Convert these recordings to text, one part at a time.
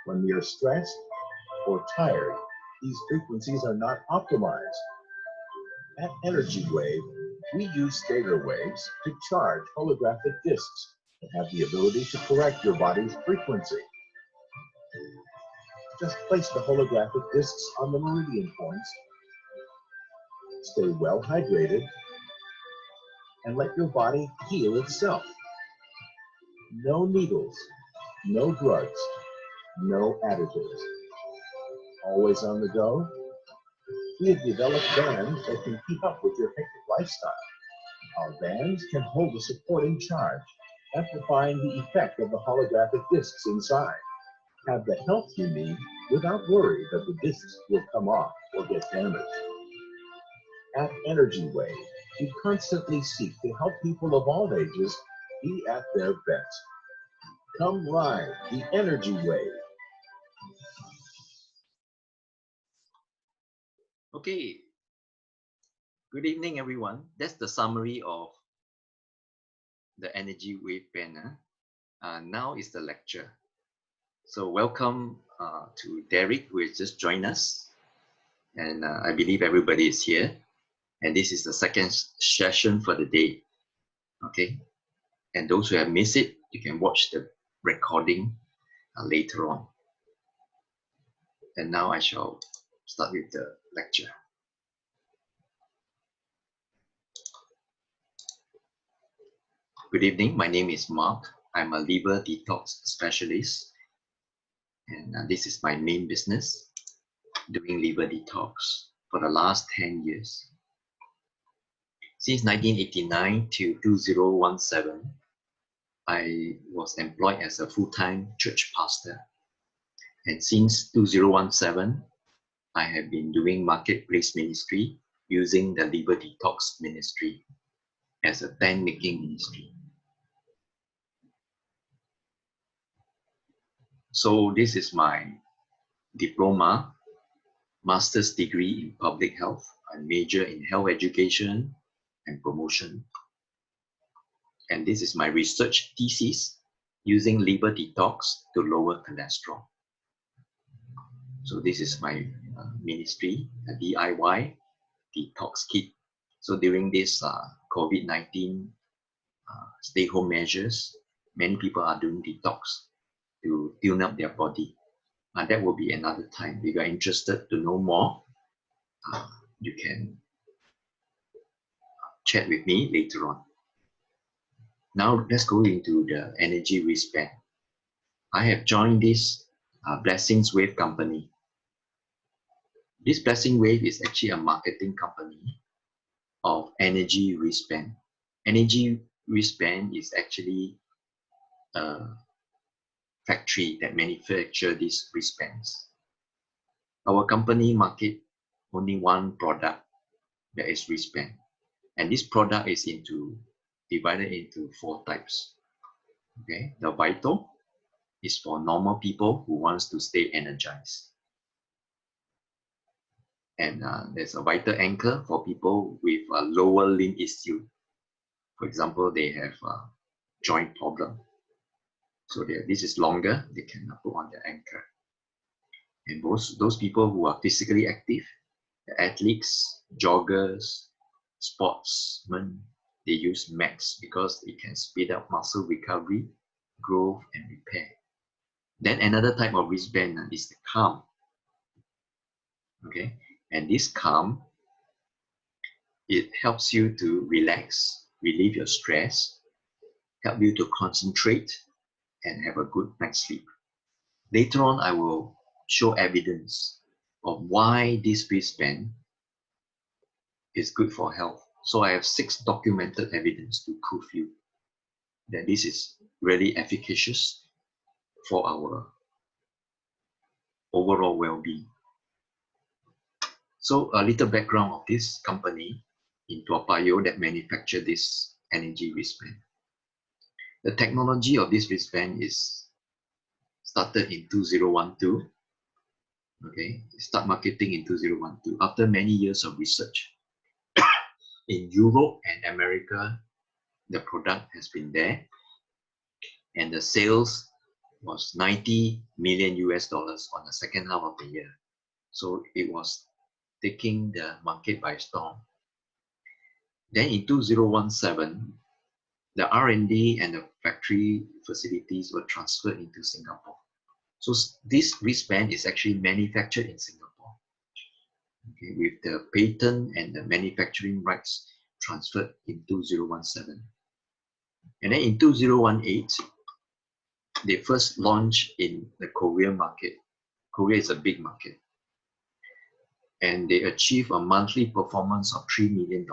When we are stressed or tired, these frequencies are not optimized. At Energy Wave, we use stator waves to charge holographic discs that have the ability to correct your body's frequency. Just place the holographic discs on the Meridian points, stay well hydrated, and let your body heal itself. No needles, no drugs, no additives. Always on the go? We have developed bands that can keep up with your hectic lifestyle. Our bands can hold a supporting charge, amplifying the effect of the holographic discs inside. Have the health you need without worry that the discs will come off or get damaged. At Energy Wave, we constantly seek to help people of all ages be at their best. Come ride the Energy Wave. Okay, good evening everyone. That's the summary of the Energy Wave banner. Now is the lecture. So welcome to Derek, who has just joined us. And I believe everybody is here. And this is the second session for the day. Okay, and those who have missed it, you can watch the recording later on. And now I shall start with the lecture. Good evening, my name is Mark. I'm a liver detox specialist. And this is my main business, doing liver detox for the last 10 years. Since 1989 to 2017, I was employed as a full-time church pastor. And since 2017, I have been doing marketplace ministry using the liver detox ministry as a tent making ministry. So this is my diploma, master's degree in public health. I major in health education and promotion. And this is my research thesis using liver detox to lower cholesterol. So this is my ministry, a DIY detox kit. So during this COVID-19 stay-home measures, many people are doing detox to tune up their body. That will be another time. If you are interested to know more, you can chat with me later on. Now let's go into the energy wristband. I have joined this Blessings Wave company. This Blessing Wave is actually a marketing company of energy wristband. Energy wristband is actually a factory that manufactures these wristbands. Our company market only one product, that is wristband. And this product is divided into 4 types. Okay, the Vital is for normal people who wants to stay energized. And there's a Vital Anchor for people with a lower limb issue. For example, they have a joint problem. So this is longer, they can put on the anchor. And those people who are physically active, the athletes, joggers, sportsmen, they use Max because it can speed up muscle recovery, growth, and repair. Then another type of wristband is the Calm. Okay, and this Calm, it helps you to relax, relieve your stress, help you to concentrate, and have a good night's sleep. Later on, I will show evidence of why this wristband is good for health. So I have 6 documented evidence to prove you that this is really efficacious for our overall well-being. So a little background of this company in Toa Payoh that manufacture this energy wristband. The technology of this wristband is started in 2012. Okay, start marketing in 2012 after many years of research. In Europe and America, the product has been there, and the sales was 90 million US dollars on the second half of the year. So it was taking the market by storm. Then in 2017, the R&D and the factory facilities were transferred into Singapore. So this wristband is actually manufactured in Singapore, okay, with the patent and the manufacturing rights transferred in 2017. And then in 2018, they first launched in the Korean market. Korea is a big market. And they achieved a monthly performance of $3 million.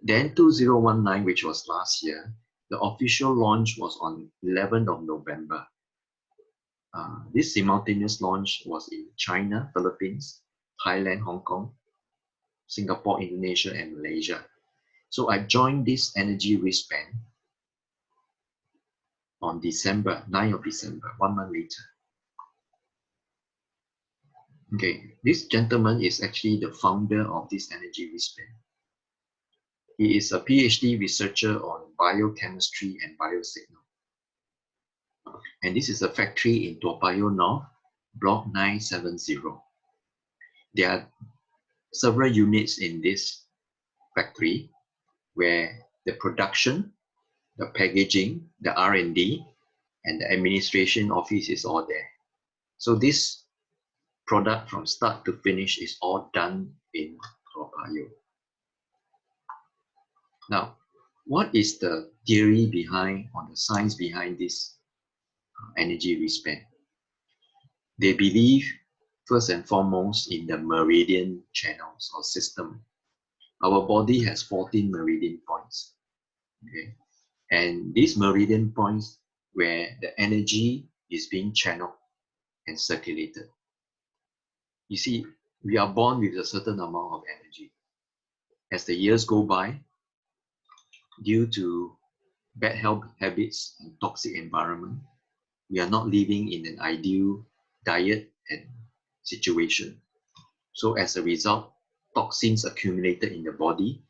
Then 2019, which was last year, the official launch was on 11th of November. This simultaneous launch was in China, Philippines, Thailand, Hong Kong, Singapore, Indonesia, and Malaysia. So I joined this energy wristband on 9th of December, 1 month later. Okay, this gentleman is actually the founder of this energy wristband. He is a PhD researcher on biochemistry and biosignal. And this is a factory in Toa Payoh North, Block 970. There are several units in this factory where the production, the packaging, the R&D, and the administration office is all there. So this product from start to finish is all done in Toa Payoh. Now, what is the theory behind, or the science behind this energy wristband? They believe, first and foremost, in the Meridian channels or system. Our body has 14 Meridian points. Okay? And these Meridian points where the energy is being channeled and circulated. You see, we are born with a certain amount of energy. As the years go by, due to bad health habits and toxic environment, we are not living in an ideal diet and situation. So as a result, toxins accumulated in the body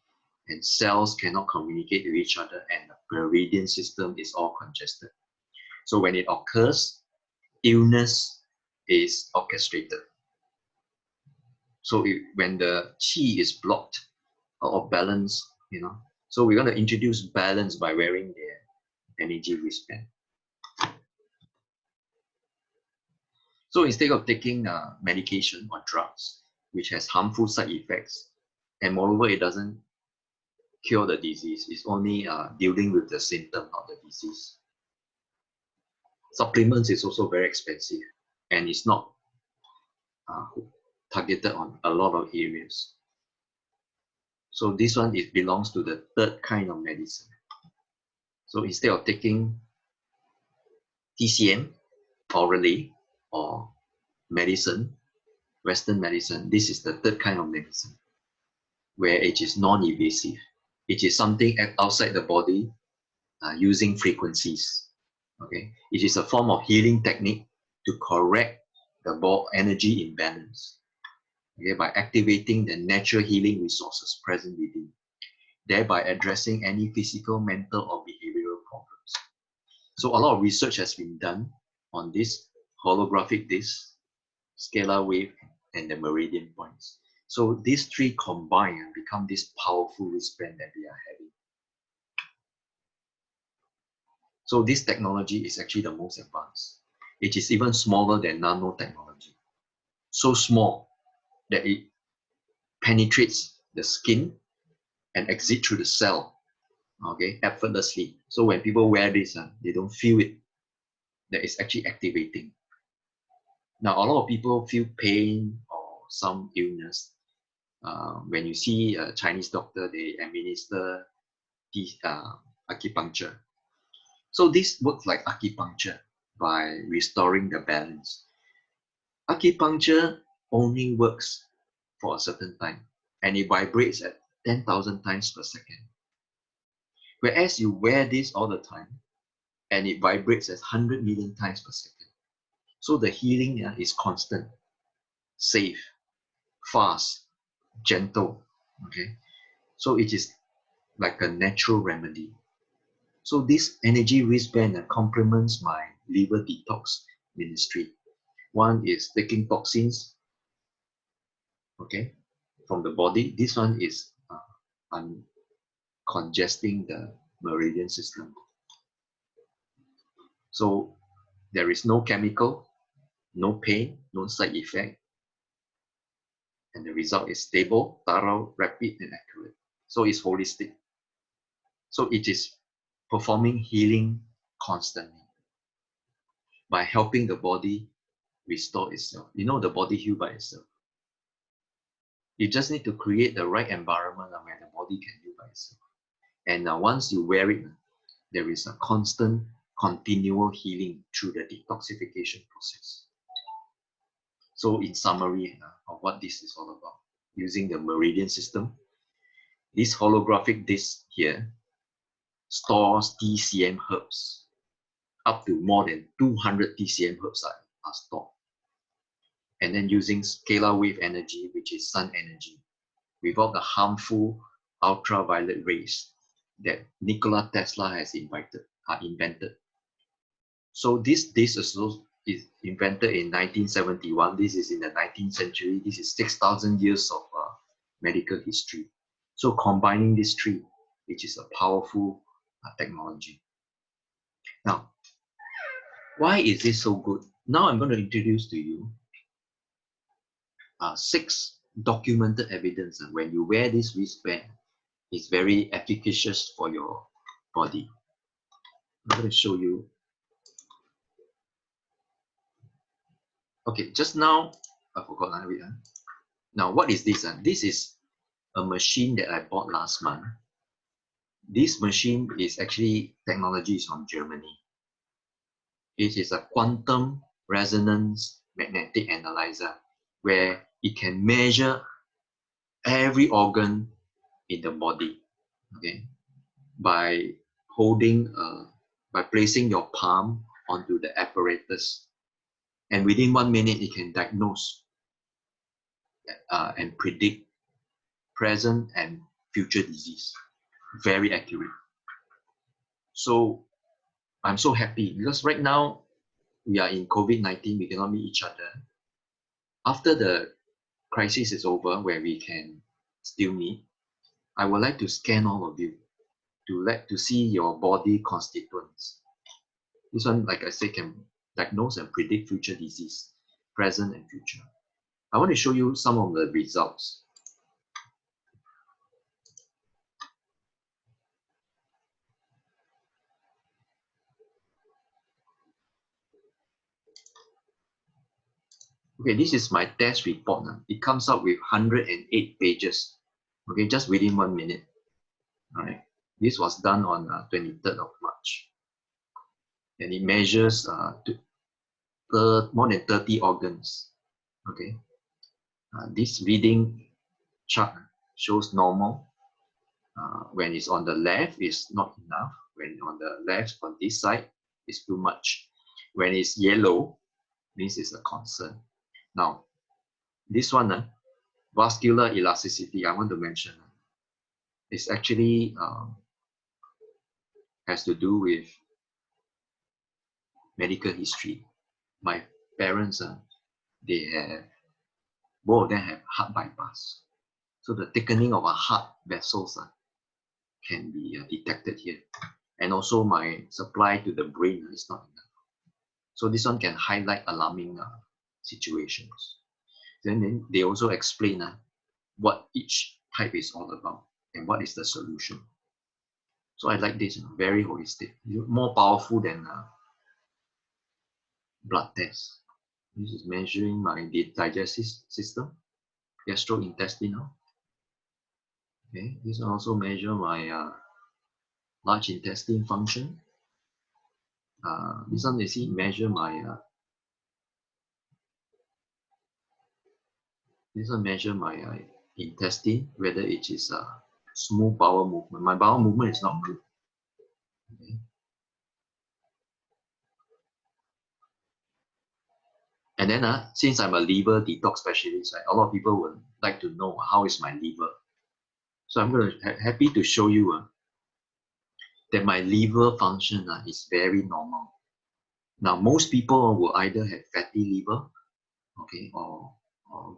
and cells cannot communicate with each other, and the meridian system is all congested. So when it occurs, illness is orchestrated. So when the qi is blocked or balance, so we're going to introduce balance by wearing the energy wristband. So instead of taking medication or drugs, which has harmful side effects, and moreover, it doesn't cure the disease, it's only dealing with the symptom, not the disease. Supplements is also very expensive, and it's not targeted on a lot of areas. So this one, it belongs to the third kind of medicine. So instead of taking TCM orally or medicine, Western medicine, this is the third kind of medicine, where it is non-invasive. It is something outside the body using frequencies. Okay, it is a form of healing technique to correct the energy imbalance. Okay, by activating the natural healing resources present within, thereby addressing any physical, mental, or behavioral problems. So a lot of research has been done on this holographic disc, scalar wave, and the meridian points. So these three combine and become this powerful wristband that we are having. So this technology is actually the most advanced. It is even smaller than nanotechnology. So small that it penetrates the skin and exits through the cell, okay, effortlessly. So when people wear this, they don't feel it, that it's actually activating. Now, a lot of people feel pain or some illness. When you see a Chinese doctor, they administer acupuncture. So this works like acupuncture by restoring the balance. Acupuncture only works for a certain time, and it vibrates at 10,000 times per second. Whereas you wear this all the time, and it vibrates at 100 million times per second. So the healing is constant, safe, fast, gentle. Okay, so it is like a natural remedy. So this energy wristband complements my liver detox ministry. One is taking toxins, okay, from the body. This one is congesting the meridian system. So there is no chemical, no pain, no side effect, and the result is stable, thorough, rapid, and accurate. So it's holistic. So it is performing healing constantly by helping the body restore itself. You know, the body heals by itself. You just need to create the right environment where the body can heal by itself. And once you wear it, there is a constant, continual healing through the detoxification process. So in summary of what this is all about, using the Meridian system, this holographic disc here stores TCM herbs. Up to more than 200 TCM herbs are stored. And then using scalar wave energy, which is sun energy, without the harmful ultraviolet rays that Nikola Tesla has invented. So this is invented in 1971. This is in the 19th century. This is 6,000 years of medical history. So combining these three, which is a powerful technology. Now, why is this so good? Now I'm going to introduce to you 6 documented evidence when you wear this wristband, it's very efficacious for your body. I'm going to show you. Okay, just now, I forgot. Now, what is this? This is a machine that I bought last month. This machine is actually, technology is from Germany. It is a quantum resonance magnetic analyzer where it can measure every organ in the body, okay, by placing your palm onto the apparatus, and within 1 minute it can diagnose and predict present and future disease. Very accurate. So I'm so happy because right now we are in COVID-19, we cannot meet each other. After the crisis is over, where we can still meet, I would like to scan all of you to see your body constituents. This one, like I say, can diagnose and predict future disease, present and future. I want to show you some of the results. Okay, this is my test report. It comes out with 108 pages. Okay, just within 1 minute. All right. This was done on 23rd of March. And it measures more than 30 organs. Okay. This reading chart shows normal. When it's on the left, it's not enough. When on the left, on this side, it's too much. When it's yellow, means it's a concern. Now, this one, vascular elasticity, I want to mention, it's actually has to do with medical history. My parents, both of them have heart bypass. So the thickening of our heart vessels can be detected here. And also my supply to the brain is not enough. So this one can highlight alarming situations. Then they also explain what each type is all about and what is the solution. So I like this, very holistic, more powerful than blood tests. This is measuring my digestive system, gastrointestinal. Okay, this one also measure my large intestine function. This one, you see, measure my intestine, whether it is a smooth bowel movement. My bowel movement is not good. Okay. And then since I'm a liver detox specialist, a lot of people would like to know how is my liver. So I'm going to happy to show you that my liver function is very normal. Now, most people will either have fatty liver, okay, or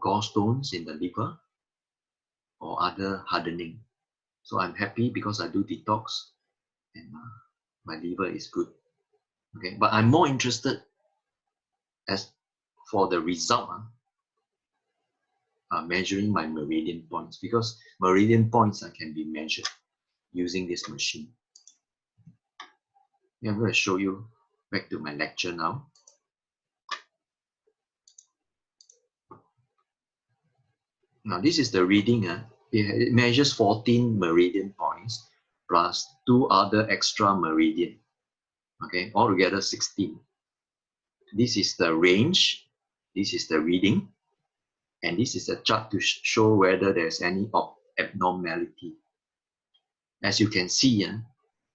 gallstones in the liver, or other hardening. So I'm happy because I do detox and my liver is good. Okay, but I'm more interested as for the result, measuring my meridian points, because meridian points can be measured using this machine. I'm going to show you back to my lecture now. Now this is the reading. It measures 14 meridian points plus 2 other extra meridian. Okay, altogether 16. This is the range. This is the reading. And this is a chart to show whether there's any abnormality. As you can see,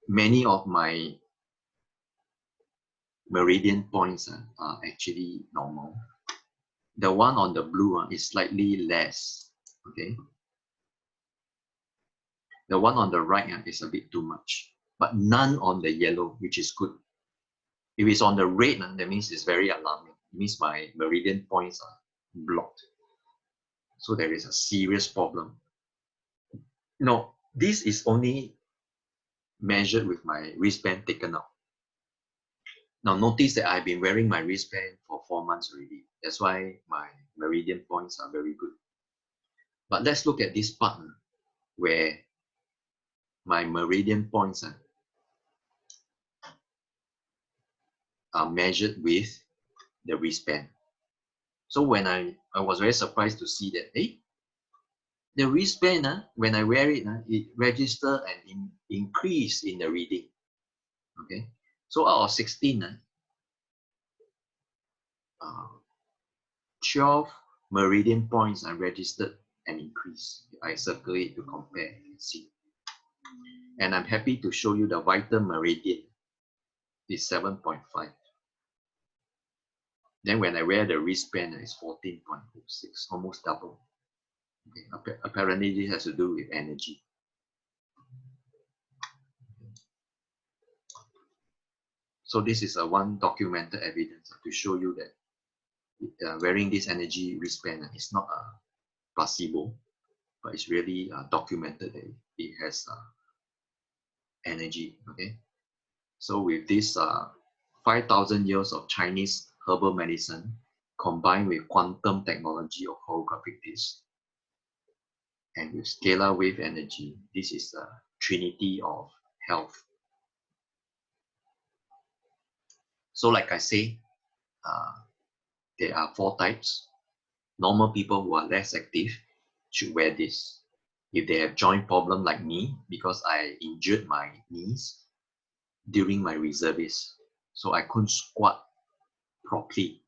many of my meridian points are actually normal. The one on the blue is slightly less. Okay. The one on the right is a bit too much, but none on the yellow, which is good. If it's on the red, that means it's very alarming. It means my meridian points are blocked. So there is a serious problem. No, this is only measured with my wristband taken out. Now notice that I've been wearing my wristband for 4 months already. That's why my meridian points are very good. But let's look at this part where my meridian points are measured with the wristband. So when I was very surprised to see that, the wristband, when I wear it, it registers an increase in the reading. Okay, so out of 16, 12 meridian points are registered an increase. I circle it to compare and see. And I'm happy to show you the vital meridian is 7.5. Then when I wear the wristband, it's 14.06, almost double. Okay. Apparently this has to do with energy. So this is one documented evidence to show you that wearing this energy wristband is not a placebo, but it's really documented that it has energy. Okay, so with this 5,000 years of Chinese herbal medicine combined with quantum technology of holographic disc and with scalar wave energy, this is the trinity of health. So like I say, there are 4 types. Normal people who are less active should wear this. If they have joint problem like me, because I injured my knees during my reservist, so I couldn't squat properly.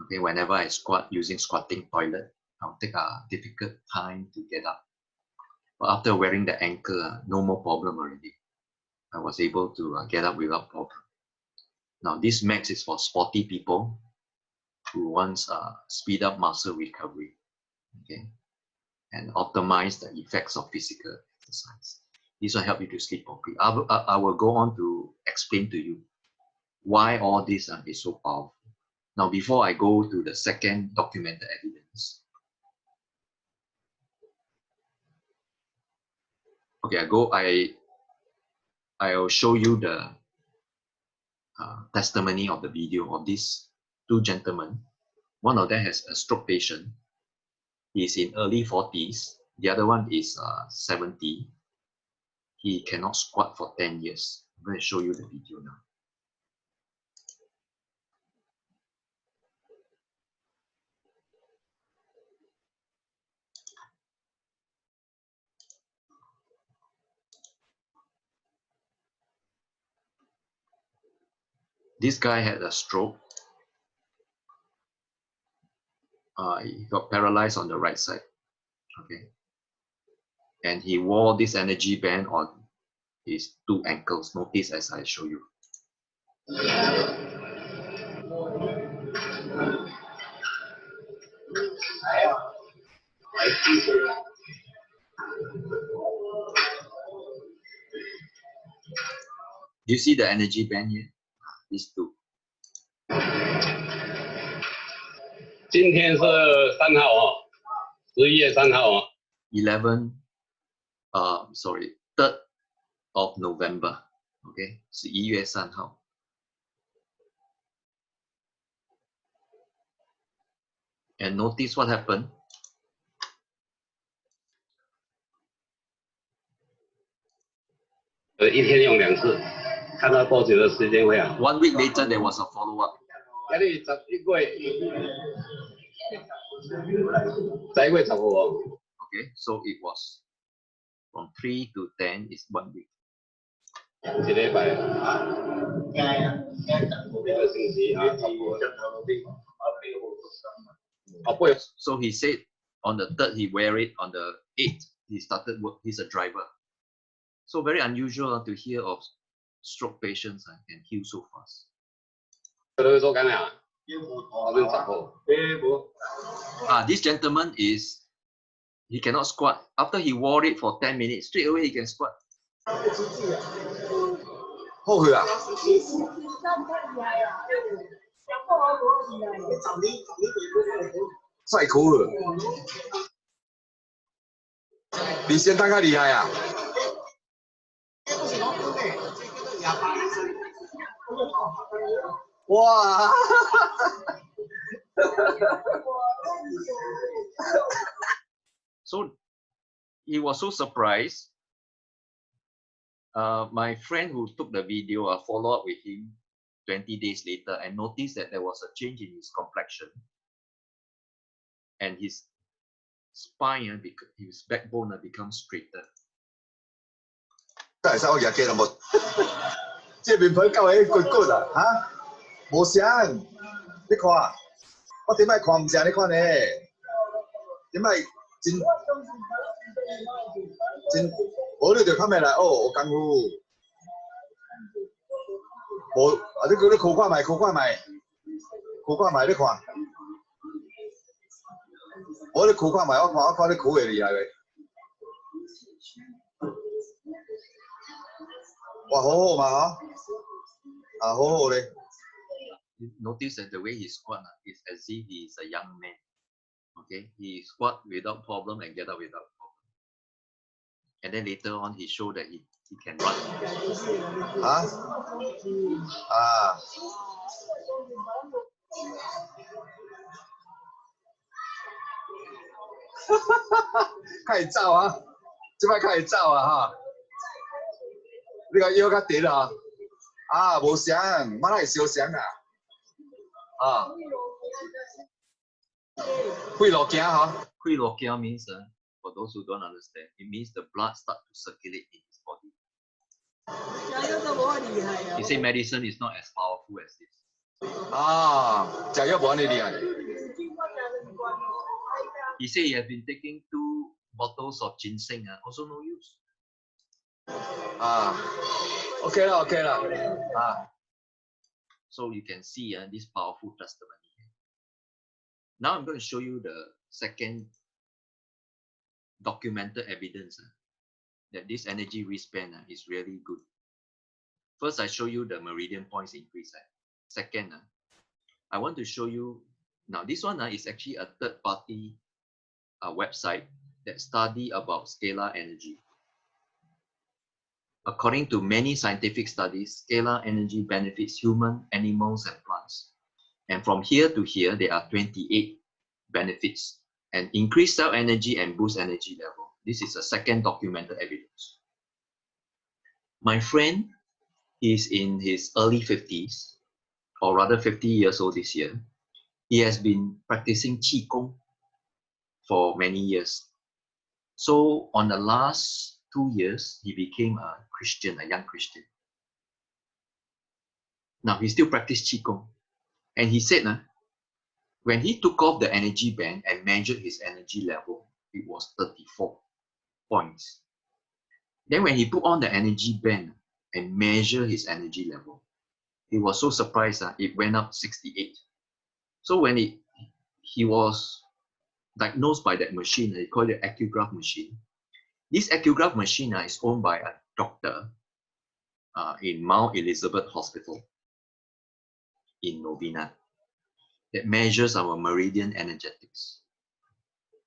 Okay, whenever I squat using squatting toilet, I'll take a difficult time to get up. But after wearing the ankle, no more problem already. I was able to get up without problem. Now this max is for sporty people who wants speed up muscle recovery, okay, and optimize the effects of physical exercise. This will help you to sleep properly. I will go on to explain to you why all this is so powerful. Now, before I go to the second documented evidence, okay, I'll show you the testimony of the video of these 2 gentlemen. One of them has a stroke patient. He's in early 40s. The other one is 70. He cannot squat for 10 years. I'm going to show you the video now. This guy had a stroke. He got paralyzed on the right side. Okay. And he wore this energy band on his 2 ankles. Notice as I show you. Do you see the energy band here? These 2. 今天是3号哦，11月3号哦。3rd of November. Okay, 11月3号。And notice what happened. 一天用2次，看到多久的时间会啊 1 week later, there was a follow-up. 11月11號喎。Okay, so it was from 3 to 10 is 1 week. 1禮拜1個星期啊，差唔多。So he said on the 3rd he wear it, on the 8th he started work. He's a driver. So very unusual to hear of stroke patients can heal so fast. This gentleman he cannot squat. After he wore it for 10 minutes, straight away he can squat. 好去啊！晒苦了，比先大概厉害啊！哇！So he was so surprised. My friend who took the video, follow up with him 20 days later and noticed that there was a change in his complexion and his spine, his backbone becomes straighter. 但係我日記就冇，即係面粉夠起骨骨啊嚇，冇聲，你看，我點解看唔正？你看你，點解真，我呢條卡咩嚟？哦，我功夫，冇，啊你叫你靠看埋，你看，我你靠看埋，我看你靠嘅厲害嘅。 哇，好好嘛嚇，啊好好咧。Notice that the way he squat is as if he is a young man. Okay, he squat without problem and get up without problem. And then later on, he showed that he can run. 啊，開始走啊！即擺開始走啊嚇！ 你個腰較短啊！啊，無聲，乜係小聲啊！啊，會落鏡嚇。Quick lockdown means, for those who don't understand, it means the blood starts to circulate in his body. He said medicine is not as powerful as this. 啊，就一冇你厲害。He said he has been taking 2 bottles of ginseng, also no use. 啊 ，OK 啦，OK 啦，啊。So you can see this powerful testimony. Now I'm going to show you the second documented evidence that this energy wristband is really good. First, I show you the Meridian points increase. Second, I want to show you, now this one is actually a third-party website that study about scalar energy. According to many scientific studies, scalar energy benefits humans, animals, and plants. And from here to here, there are 28 benefits and increase cell energy and boost energy level. This is a second documented evidence. My friend is in his early 50s, or rather 50 years old this year. He has been practicing Qigong for many years. So on the last 2 years, he became a Christian, a young Christian. Now he still practices Qigong. And he said, when he took off the energy band and measured his energy level, it was 34 points. Then when he put on the energy band and measured his energy level, he was so surprised that it went up 68. So when he was diagnosed by that machine, they call it echograph machine. This echograph machine is owned by a doctor in Mount Elizabeth Hospital in Novena. that measures our meridian energetics.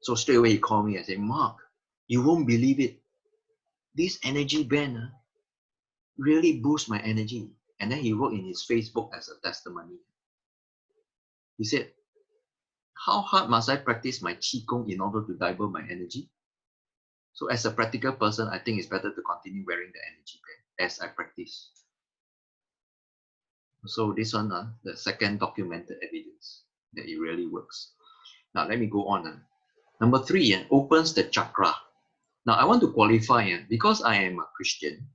So straight away he called me and said, Mark, you won't believe it. This energy band really boosts my energy. And then he wrote in his Facebook as a testimony. He said, how hard must I practice my Qigong in order to divert my energy? So as a practical person, I think it's better to continue wearing the energy band as I practice. So this one, the second documented evidence that it really works. Now let me go on. Number 3, opens the chakra. Now I want to qualify, because I am a Christian,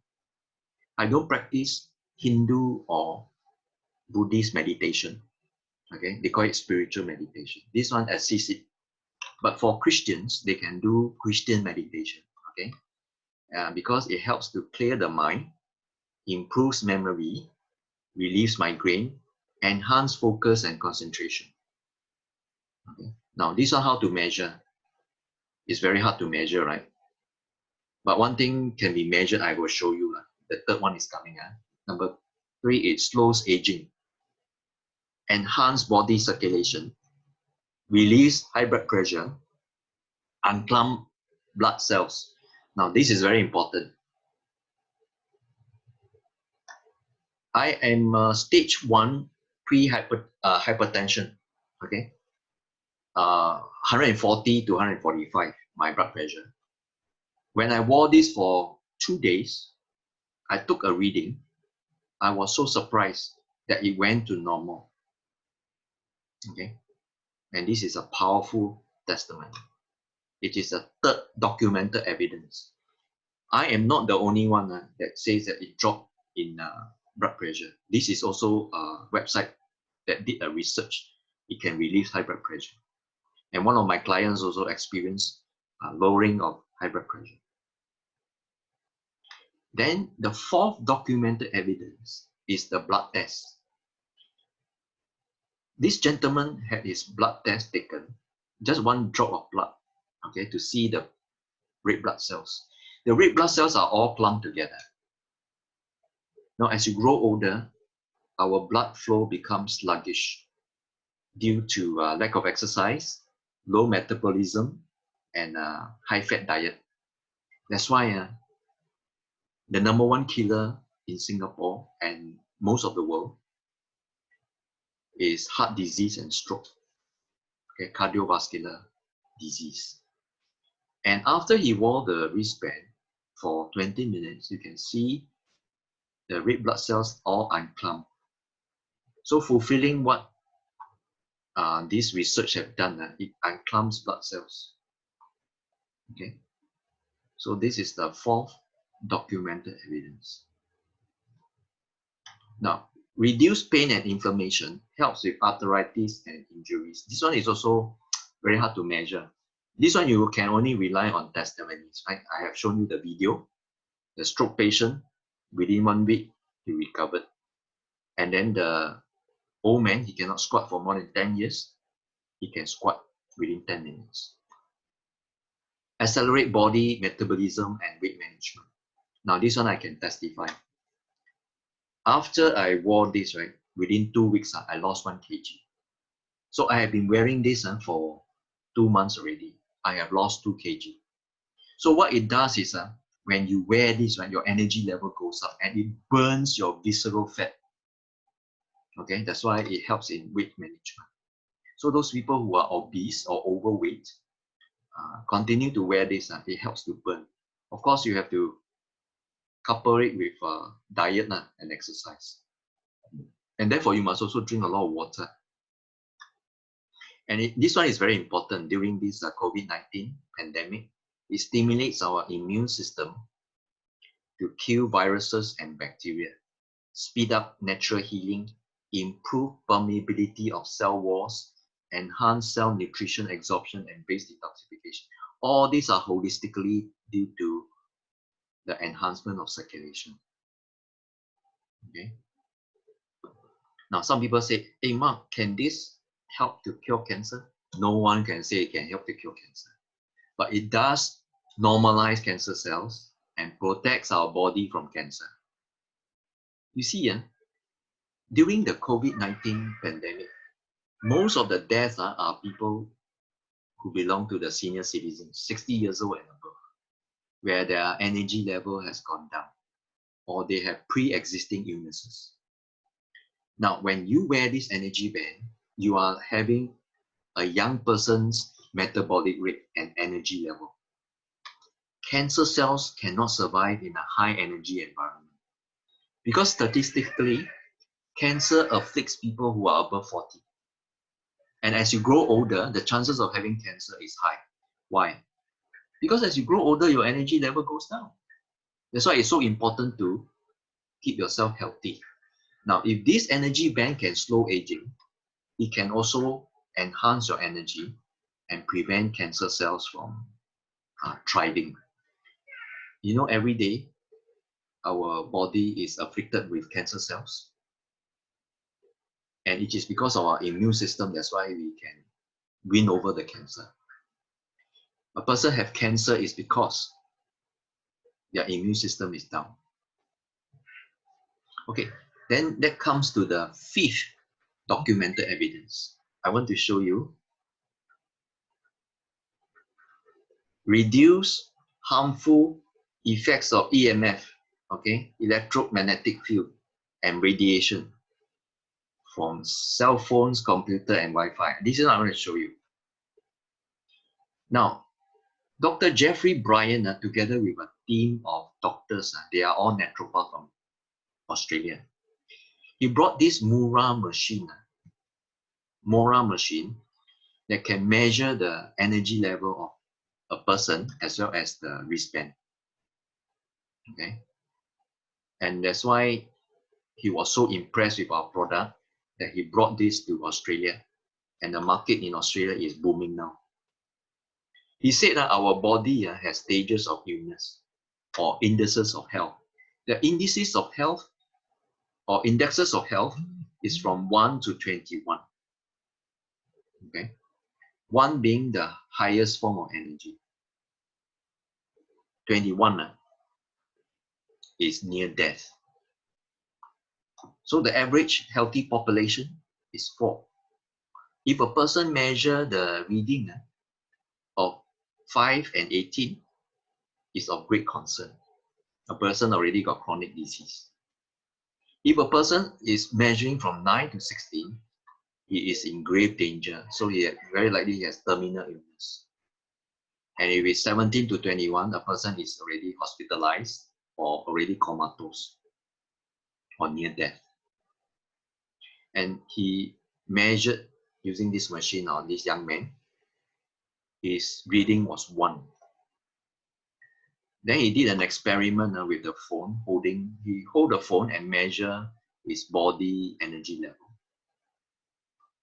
I don't practice Hindu or Buddhist meditation. Okay, they call it spiritual meditation. This one assists it. But for Christians, they can do Christian meditation. Okay, because it helps to clear the mind, improves memory, relieves migraine, enhance focus and concentration. Okay. Now this one how to measure. It's very hard to measure, right? But one thing can be measured, I will show you. The third one is coming. Number 3, it slows aging, enhance body circulation, release high blood pressure, unclump blood cells. Now this is very important. I am stage 1 hypertension. Okay, 140 to 145 my blood pressure. When I wore this for 2 days, I took a reading. I was so surprised that it went to normal. Okay, and this is a powerful testimony. It is a third documented evidence. I am not the only one that says that it dropped in blood pressure. This is also a website that did a research. It can release high blood pressure. And one of my clients also experienced lowering of high blood pressure. Then the 4th documented evidence is the blood test. This gentleman had his blood test taken, just 1 drop of blood, okay, to see the red blood cells. The red blood cells are all clumped together. Now, as you grow older, our blood flow becomes sluggish due to lack of exercise, low metabolism, and high-fat diet. That's why the number 1 killer in Singapore and most of the world is heart disease and stroke, okay, cardiovascular disease. And after he wore the wristband for 20 minutes, you can see the red blood cells all unclump. So fulfilling what this research have done, it unclumps blood cells. Okay, so this is the 4th documented evidence. Now, reduce pain and inflammation, helps with arthritis and injuries. This one is also very hard to measure. This one you can only rely on testimonies, right? I have shown you the video. The stroke patient, within 1 week, he recovered. And then the old man, he cannot squat for more than 10 years. He can squat within 10 minutes. Accelerate body metabolism and weight management. Now this one I can testify. After I wore this, right, within 2 weeks, I lost 1 kg. So I have been wearing this for 2 months already. I have lost 2 kg. So what it does is when you wear this, right, your energy level goes up and it burns your visceral fat. Okay, that's why it helps in weight management. So those people who are obese or overweight, continue to wear this. It helps to burn. Of course, you have to couple it with diet and exercise. And therefore, you must also drink a lot of water. And this one is very important during this COVID-19 pandemic. It stimulates our immune system to kill viruses and bacteria, speed up natural healing, improve permeability of cell walls, enhance cell nutrition absorption, and base detoxification. All these are holistically due to the enhancement of circulation. Okay. Now, some people say, hey, Mark, can this help to cure cancer? No one can say it can help to cure cancer. But it does normalize cancer cells and protects our body from cancer. You see, during the COVID-19 pandemic, Most of the deaths are people who belong to the senior citizens, 60 years old and above, where their energy level has gone down or they have pre-existing illnesses. Now, when you wear this energy band, you are having a young person's metabolic rate and energy level. Cancer cells cannot survive in a high energy environment because statistically, cancer afflicts people who are above 40. And as you grow older, the chances of having cancer is high. Why? Because as you grow older, your energy level goes down. That's why it's so important to keep yourself healthy. Now, if this energy band can slow aging, it can also enhance your energy and prevent cancer cells from thriving. You know, every day, our body is afflicted with cancer cells. And it is because of our immune system, that's why we can win over the cancer. A person have cancer is because their immune system is down. Okay, then that comes to the fifth documented evidence. I want to show you. Reduce harmful effects of EMF, okay, electromagnetic field and radiation from cell phones, computer, and Wi-Fi. This is what I want to show you. Now, Dr. Jeffrey Bryan, together with a team of doctors, they are all naturopaths from Australia. He brought this MURA machine that can measure the energy level of a person as well as the wristband. Okay, and that's why he was so impressed with our product that he brought this to Australia, and the market in Australia is booming now. He said that our body has stages of illness or indices of health. The indices of health or indexes of health is from 1 to 21. Okay, 1 being the highest form of energy. 21 is near death. So the average healthy population is 4. If a person measure the reading of 5 and 18, is of great concern. A person already got chronic disease. If a person is measuring from 9 to 16, he is in grave danger. So very likely he has terminal illness. And if it's 17 to 21, a person is already hospitalized or already comatose or near death. And he measured using this machine on this young man. His reading was 1. Then he did an experiment with the phone. He hold the phone and measure his body energy level.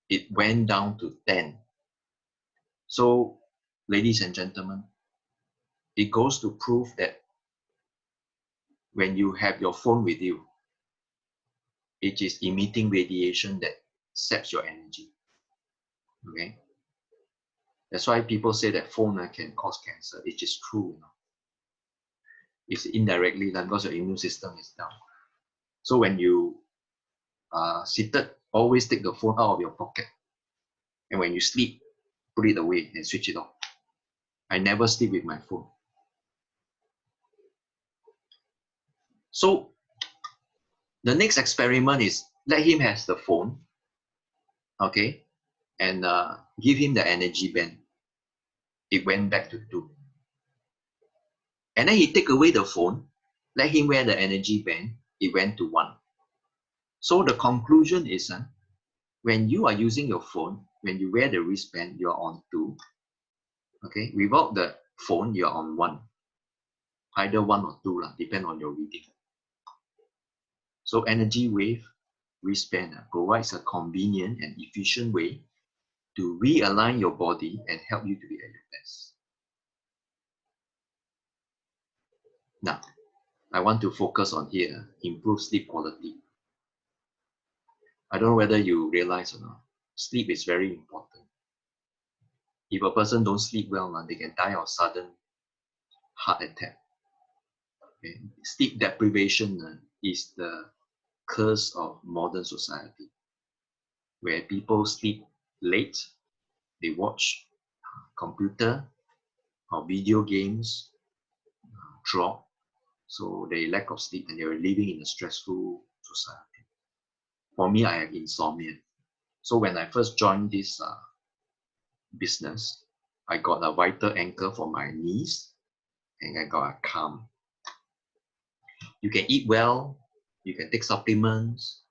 It went down to 10. So, ladies and gentlemen, it goes to prove that when you have your phone with you, it is emitting radiation that saps your energy. Okay? That's why people say that phone can cause cancer. It is true. It's indirectly done because your immune system is down. So when you are seated, always take the phone out of your pocket. And when you sleep, put it away and switch it off. I never sleep with my phone. So the next experiment is let him have the phone, okay, and give him the energy band. It went back to 2. And then he take away the phone, let him wear the energy band, it went to 1. So the conclusion is when you are using your phone, when you wear the wristband, you are on 2. Okay, without the phone, you are on 1. Either 1 or 2, depend on your reading. So energy wave wristband provides a convenient and efficient way to realign your body and help you to be at your best. Now, I want to focus on here, improve sleep quality. I don't know whether you realize or not, sleep is very important. If a person don't sleep well, they can die of sudden heart attack. Okay? Sleep deprivation is the curse of modern society, where people sleep late, they watch computer or video games drop, so they lack of sleep and they are living in a stressful society. For me, I have insomnia. So when I first joined this business, I got a vital anchor for my knees and I got a calm. You can eat well, you can take supplements,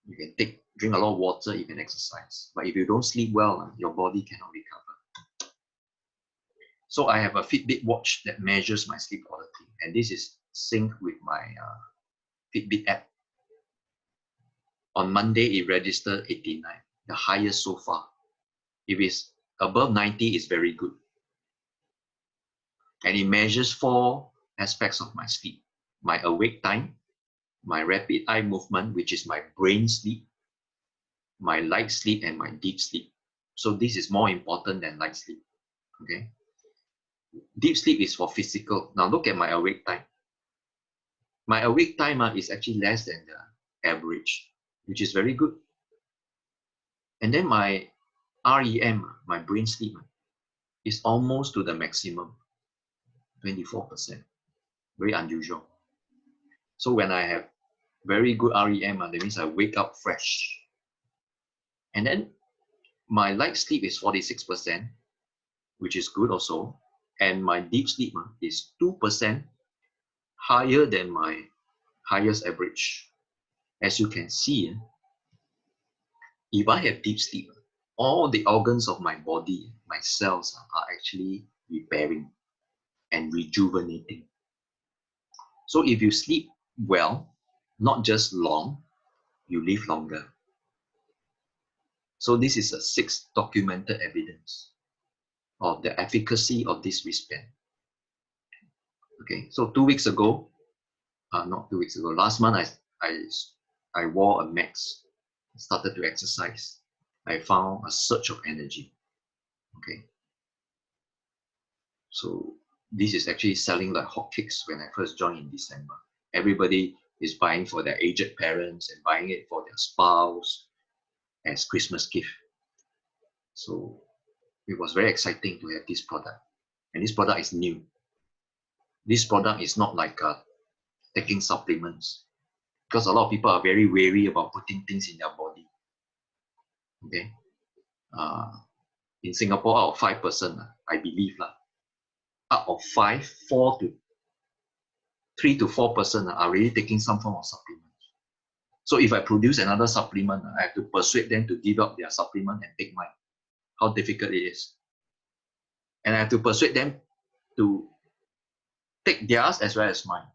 you can drink a lot of water, you can exercise. But if you don't sleep well, your body cannot recover. So I have a Fitbit watch that measures my sleep quality, and this is synced with my Fitbit app. On Monday, it registered 89, the highest so far. If it's above 90, it's very good. And it measures 4 aspects of my sleep: my awake time, my rapid eye movement, which is my brain sleep, my light sleep, and my deep sleep. So this is more important than light sleep. Okay. Deep sleep is for physical. Now look at my awake time. My awake time is actually less than the average, which is very good. And then my REM, my brain sleep, is almost to the maximum, 24%. Very unusual. So when I have very good REM, that means I wake up fresh. And then my light sleep is 46%, which is good also. And my deep sleep is 2% higher than my highest average. As you can see, if I have deep sleep, all the organs of my body, my cells, are actually repairing and rejuvenating. So if you sleep well, not just long, you live longer. So this is a 6th documented evidence of the efficacy of this wristband. Okay, so 2 weeks ago, not 2 weeks ago, last month I wore a max, started to exercise. I found a surge of energy. Okay, so this is actually selling like hotcakes when I first joined in December. Everybody is buying for their aged parents and buying it for their spouse as Christmas gift. So it was very exciting to have this product. And this product is new. This product is not like taking supplements, because a lot of people are very wary about putting things in their body. Okay, in Singapore, out of 5 person, I believe, out of 5, 3 to 4% are really taking some form of supplement. So if I produce another supplement, I have to persuade them to give up their supplement and take mine. How difficult it is. And I have to persuade them to take theirs as well as mine.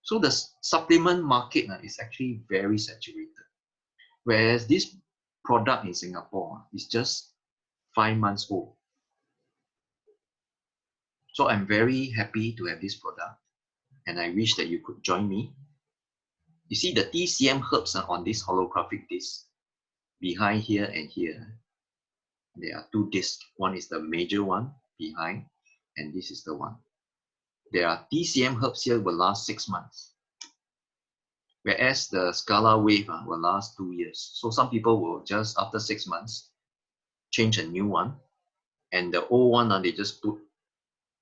So the supplement market is actually very saturated. Whereas this product in Singapore is just 5 months old. So I'm very happy to have this product, and I wish that you could join me. You see the TCM herbs on this holographic disc, behind here and here. There are 2 discs. One is the major one behind, and this is the one. There are TCM herbs here will last 6 months, whereas the Scala Wave will last 2 years. So some people will just after 6 months change a new one, and the old one they just put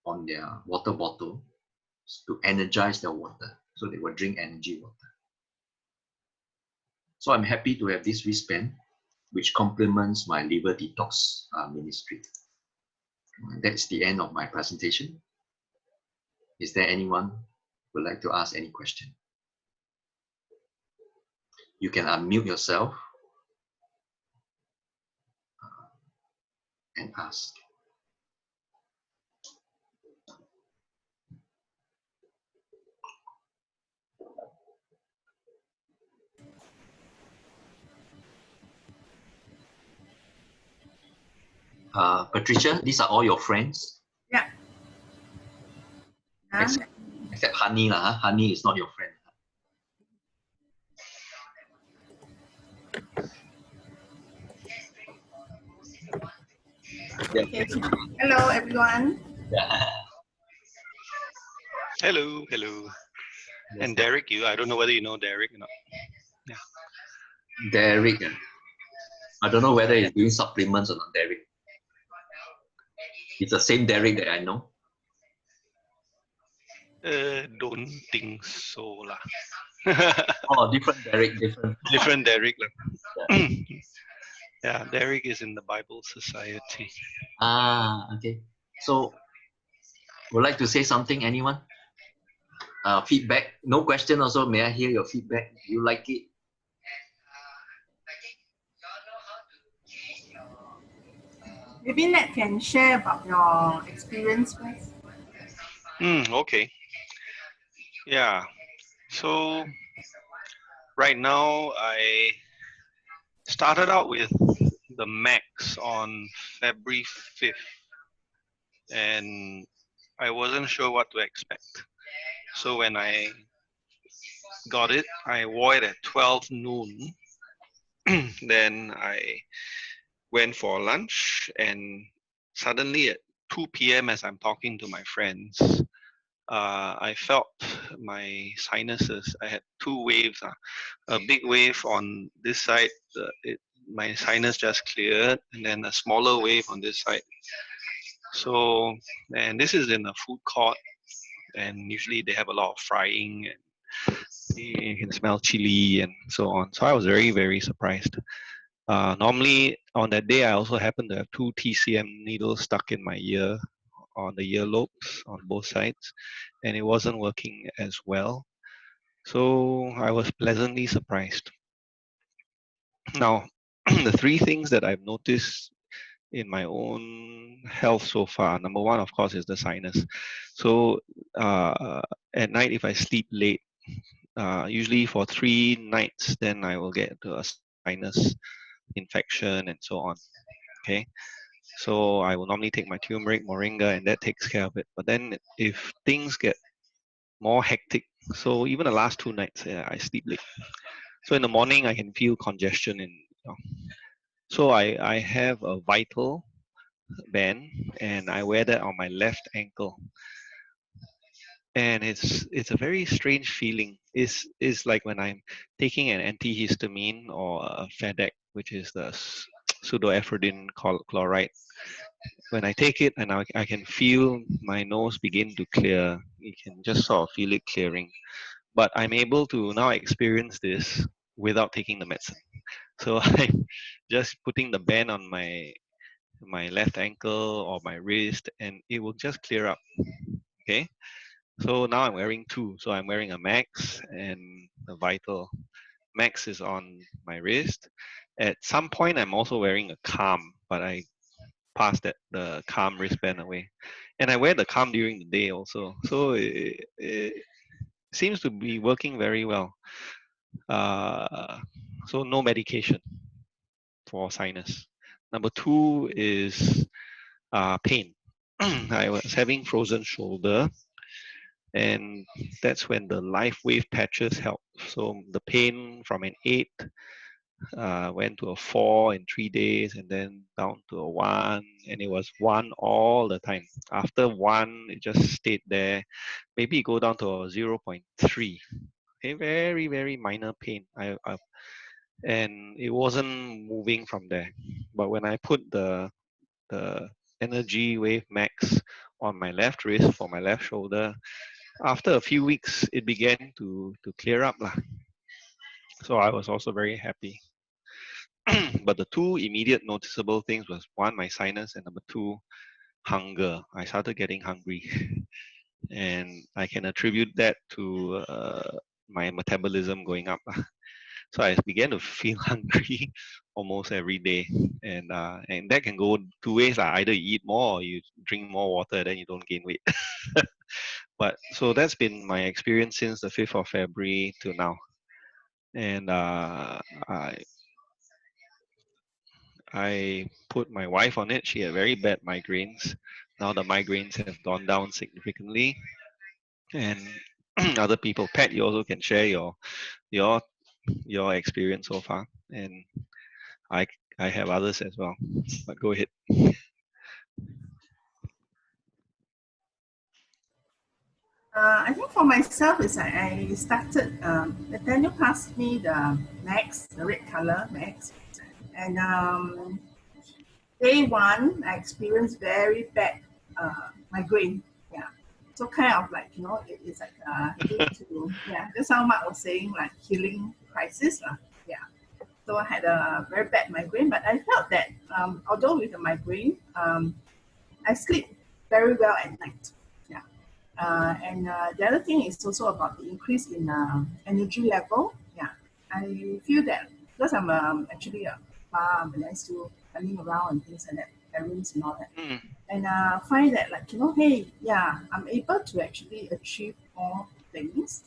on their water bottle to energize their water, so they will drink energy water. So I'm happy to have this wristband, which complements my liver detox ministry. That's the end of my presentation. Is there anyone who would like to ask any question? You can unmute yourself and ask. Patricia, these are all your friends? Yeah. Except Honey. Honey is not your friend. Okay. Hello, everyone. Hello, hello. And Derek, I don't know whether you know Derek or not. Yeah. Derek, I don't know whether he's doing supplements or not, Derek. It's the same Derek that I know. Don't think so lah. Oh, different Derek, different. Different Derek lah. Yeah. Yeah, Derek is in the Bible Society. Ah, okay. So, would like to say something, anyone? Feedback, no question also. May I hear your feedback? You like it? Maybe Nat can share about your experience first. Okay. Yeah. So right now I started out with the max on February 5th, and I wasn't sure what to expect. So when I got it, I wore it at 12 noon. Then I went for lunch, and suddenly at 2 p.m. as I'm talking to my friends, I felt my sinuses. I had two waves. A big wave on this side, my sinus just cleared, and then a smaller wave on this side. So, and this is in a food court, and usually they have a lot of frying, and you can smell chili and so on. So I was very, very surprised. Normally on that day, I also happened to have 2 TCM needles stuck in my ear, on the earlobes on both sides, and it wasn't working as well. So I was pleasantly surprised. Now, the three things that I've noticed in my own health so far. Number one, of course, is the sinus. So at night, if I sleep late, usually for 3 nights, then I will get a sinus infection and so on. Okay, so I will normally take my turmeric, moringa, and that takes care of it. But then if things get more hectic, so even the last 2 nights, I sleep late. So in the morning, I can feel congestion in. So I have a vital band, and I wear that on my left ankle. And it's a very strange feeling. It's like when I'm taking an antihistamine or a FEDEC, which is the pseudoephedrine chloride. When I take it, and I can feel my nose begin to clear. You can just sort of feel it clearing. But I'm able to now experience this without taking the medicine. So I'm just putting the band on my left ankle or my wrist, and it will just clear up. Okay, so now I'm wearing two. So I'm wearing a Max and a Vital. Max is on my wrist. At some point, I'm also wearing a Calm, but I passed the Calm wristband away, and I wear the Calm during the day also. So it seems to be working very well. So no medication for sinus. Number two is pain. I was having frozen shoulder, and that's when the life wave patches help. So the pain from an 8 went to a 4 in 3 days, and then down to a 1, and it was 1 all the time. After 1, it just stayed there. Maybe it go down to a 0.3. Okay, very, very minor pain. And it wasn't moving from there. But when I put the Energy Wave Max on my left wrist for my left shoulder, after a few weeks, it began to clear up lah. So I was also very happy. But the two immediate noticeable things was one, my sinus, and number two, hunger. I started getting hungry, and I can attribute that to my metabolism going up. So I began to feel hungry almost every day, and that can go two ways. Either you eat more or you drink more water, then you don't gain weight. But so that's been my experience since the 5th of February to now, and I put my wife on it. She had very bad migraines. Now the migraines have gone down significantly, and other people. Pat, you also can share your experience so far, and I have others as well. But go ahead. I think for myself, is I started, Daniel passed me the Max, the red color Max, And day one, I experienced very bad migraine. Yeah. So kind of like, it's like due to, just how Mark was saying, like healing crisis. Yeah. So I had a very bad migraine, but I felt that although with the migraine, I sleep very well at night. Yeah. And the other thing is also about the increase in energy level. Yeah. I feel that because I'm actually a farm and I still running around and things like that, errands and all that. Mm. And find that like, hey, I'm able to actually achieve more things,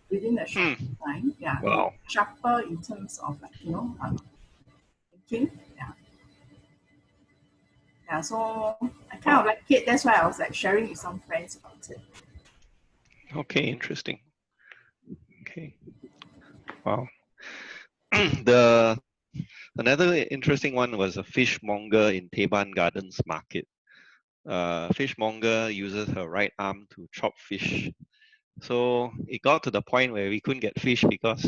within a short time. Yeah. Wow. Sharper in terms of like, thinking. Yeah. Yeah, so I kind of like it. That's why I was like sharing with some friends about it. Okay, interesting. Okay. Wow. The another interesting one was a fishmonger in Teban Gardens Market. Fishmonger uses her right arm to chop fish. So it got to the point where we couldn't get fish because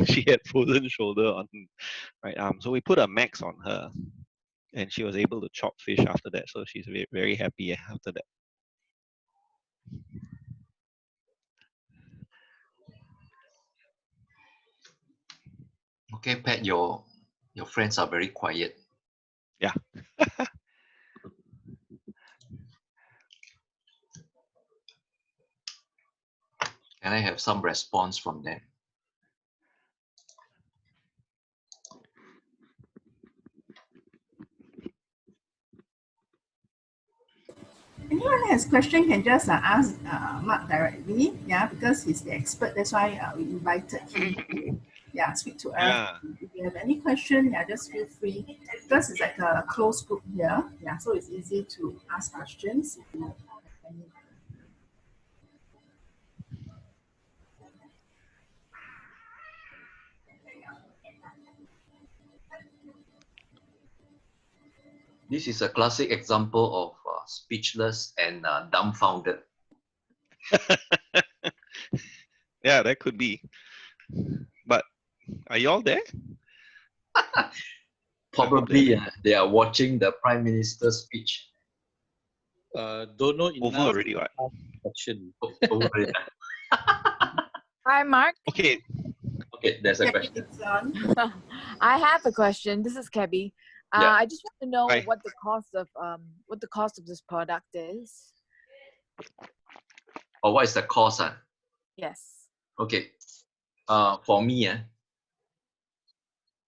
she had frozen shoulder on right arm. So we put a max on her, and she was able to chop fish after that. So she's very, very happy after that. Okay, Pat, your friends are very quiet. Yeah. Can I have some response from them? Anyone has question can just ask Mark directly, because he's the expert. That's why we invited him to speak to us. Yeah. If you have any question, just feel free. Because it's like a closed group here, so it's easy to ask questions if you have any. This is a classic example of speechless and dumbfounded. Yeah, that could be. But are you all there? Probably they are watching the Prime Minister's speech. Don't know enough. Over already, right? Question. Hi, Mark. Okay. Okay, there's a question. I have a question. This is Kebby. Yeah. I just want to know Hi. what the cost of this product is. Or what is the cost? Yes. Okay. For me,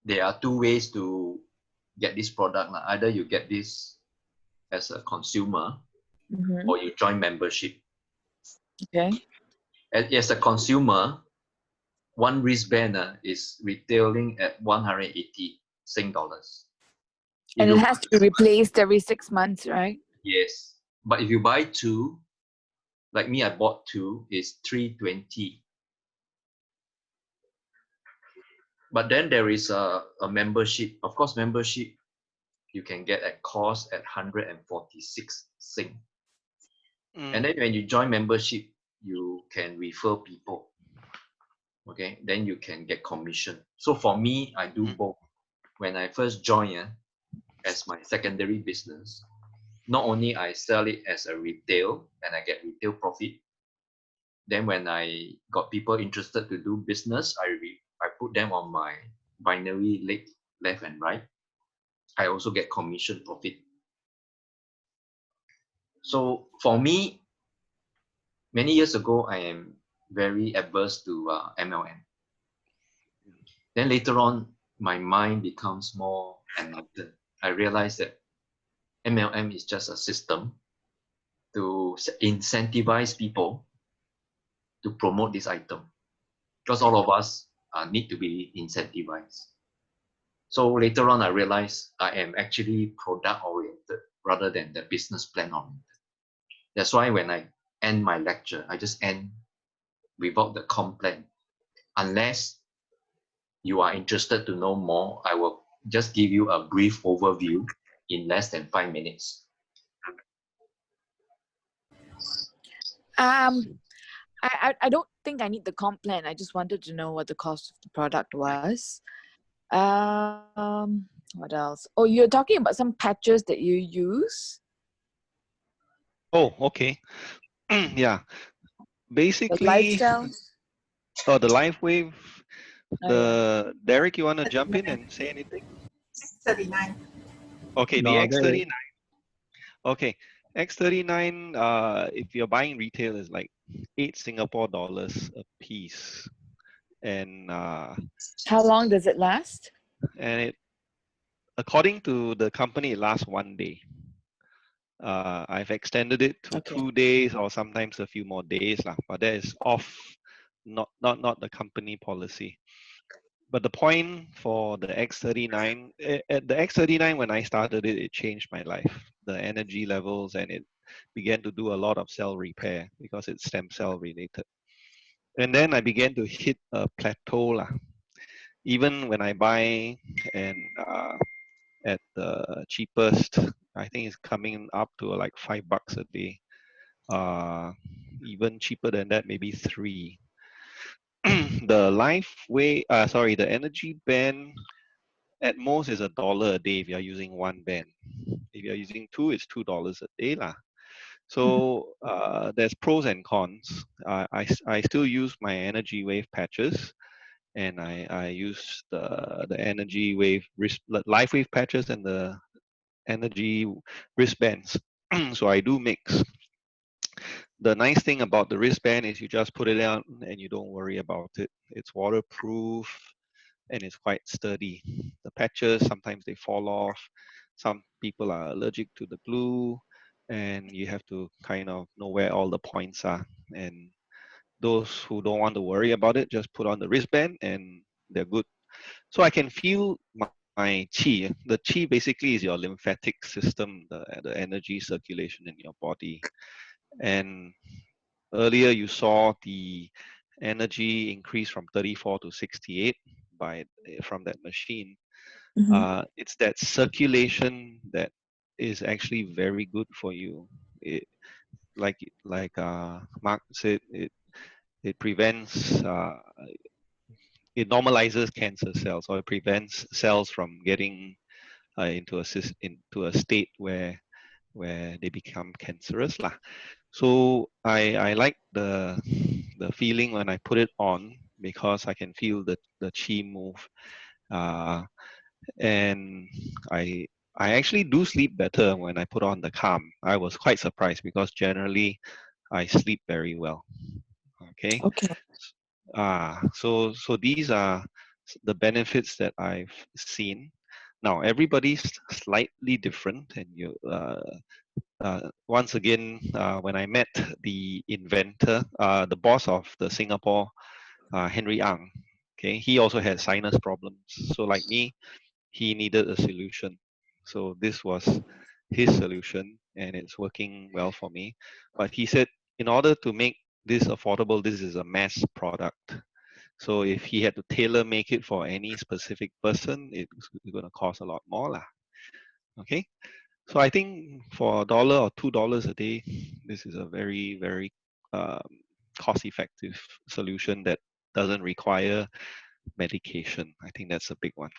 there are two ways to get this product. Either you get this as a consumer, or you join membership. Okay. As a consumer, one wristband is retailing at 180 Sing dollars. And it has to be replaced every 6 months, right? Yes. But if you buy two, like me, I bought two, is 320. But then there is a membership. Of course, membership you can get at cost at 146 Sing. And then when you join membership, you can refer people. Okay, then you can get commission. So for me, I do both. When I first joined as my secondary business, not only I sell it as a retail and I get retail profit, then when I got people interested to do business, I put them on my binary leg, left and right. I also get commission profit. So for me, many years ago, I am very averse to MLM. Then later on, my mind becomes more enlightened. I realized that MLM is just a system to incentivize people to promote this item, because all of us need to be incentivized. So later on, I realized I am actually product oriented rather than the business plan oriented. That's why when I end my lecture, I just end without the comp plan. Unless you are interested to know more, I will just give you a brief overview in less than 5 minutes. I don't think I need the comp plan. I just wanted to know what the cost of the product was. What else? Oh, you're talking about some patches that you use. Oh, okay. Yeah. The Basically, lifestyle. the live wave. Oh, yeah. Derek, you want to jump in and say anything? 39. Okay, the No, there, X39. Okay, X39. If you're buying retail, is like 8 Singapore dollars a piece, and How long does it last? it according to the company, it lasts 1 day. I've extended it to Okay. 2 days or sometimes a few more days lah, but that is off, not the company policy. But the point for the X39, at the X39 when I started it, it changed my life. The energy levels, and it began to do a lot of cell repair because it's stem cell related. And then I began to hit a plateau lah. Even when I buy and at the cheapest, I think it's coming up to like $5 a day. Even cheaper than that, maybe 3. The energy band at most is $1 a day if you're using 1 band. If you're using 2, it's $2 a day lah. So there's pros and cons. I still use my energy wave patches, and I use the energy wave live wave patches and the energy wristbands. So I do mix. The nice thing about the wristband is you just put it on and you don't worry about it. It's waterproof and it's quite sturdy. The patches, sometimes they fall off. Some people are allergic to the glue, and you have to kind of know where all the points are. And those who don't want to worry about it, just put on the wristband and they're good. So I can feel my chi. The chi basically is your lymphatic system, the energy circulation in your body. And earlier you saw the energy increase from 34 to 68 from that machine. It's that circulation that is actually very good for you. Like Mark said, it prevents it normalizes cancer cells, or it prevents cells from getting into a state where they become cancerous lah. So I like the feeling when I put it on, because I can feel the chi move, and I actually do sleep better when I put on the calm. I was quite surprised because generally I sleep very well. Okay. Okay. So these are the benefits that I've seen. Now everybody's slightly different, and once again, when I met the inventor, the boss of the Singapore, Henry Ang, okay, he also had sinus problems. So like me, he needed a solution. So this was his solution, and it's working well for me. But he said, in order to make this affordable, this is a mass product. So if he had to tailor make it for any specific person, it's going to cost a lot more lah. Okay, so I think for $1 or $2 a day, this is a very, very cost-effective solution that doesn't require medication. I think that's a big one.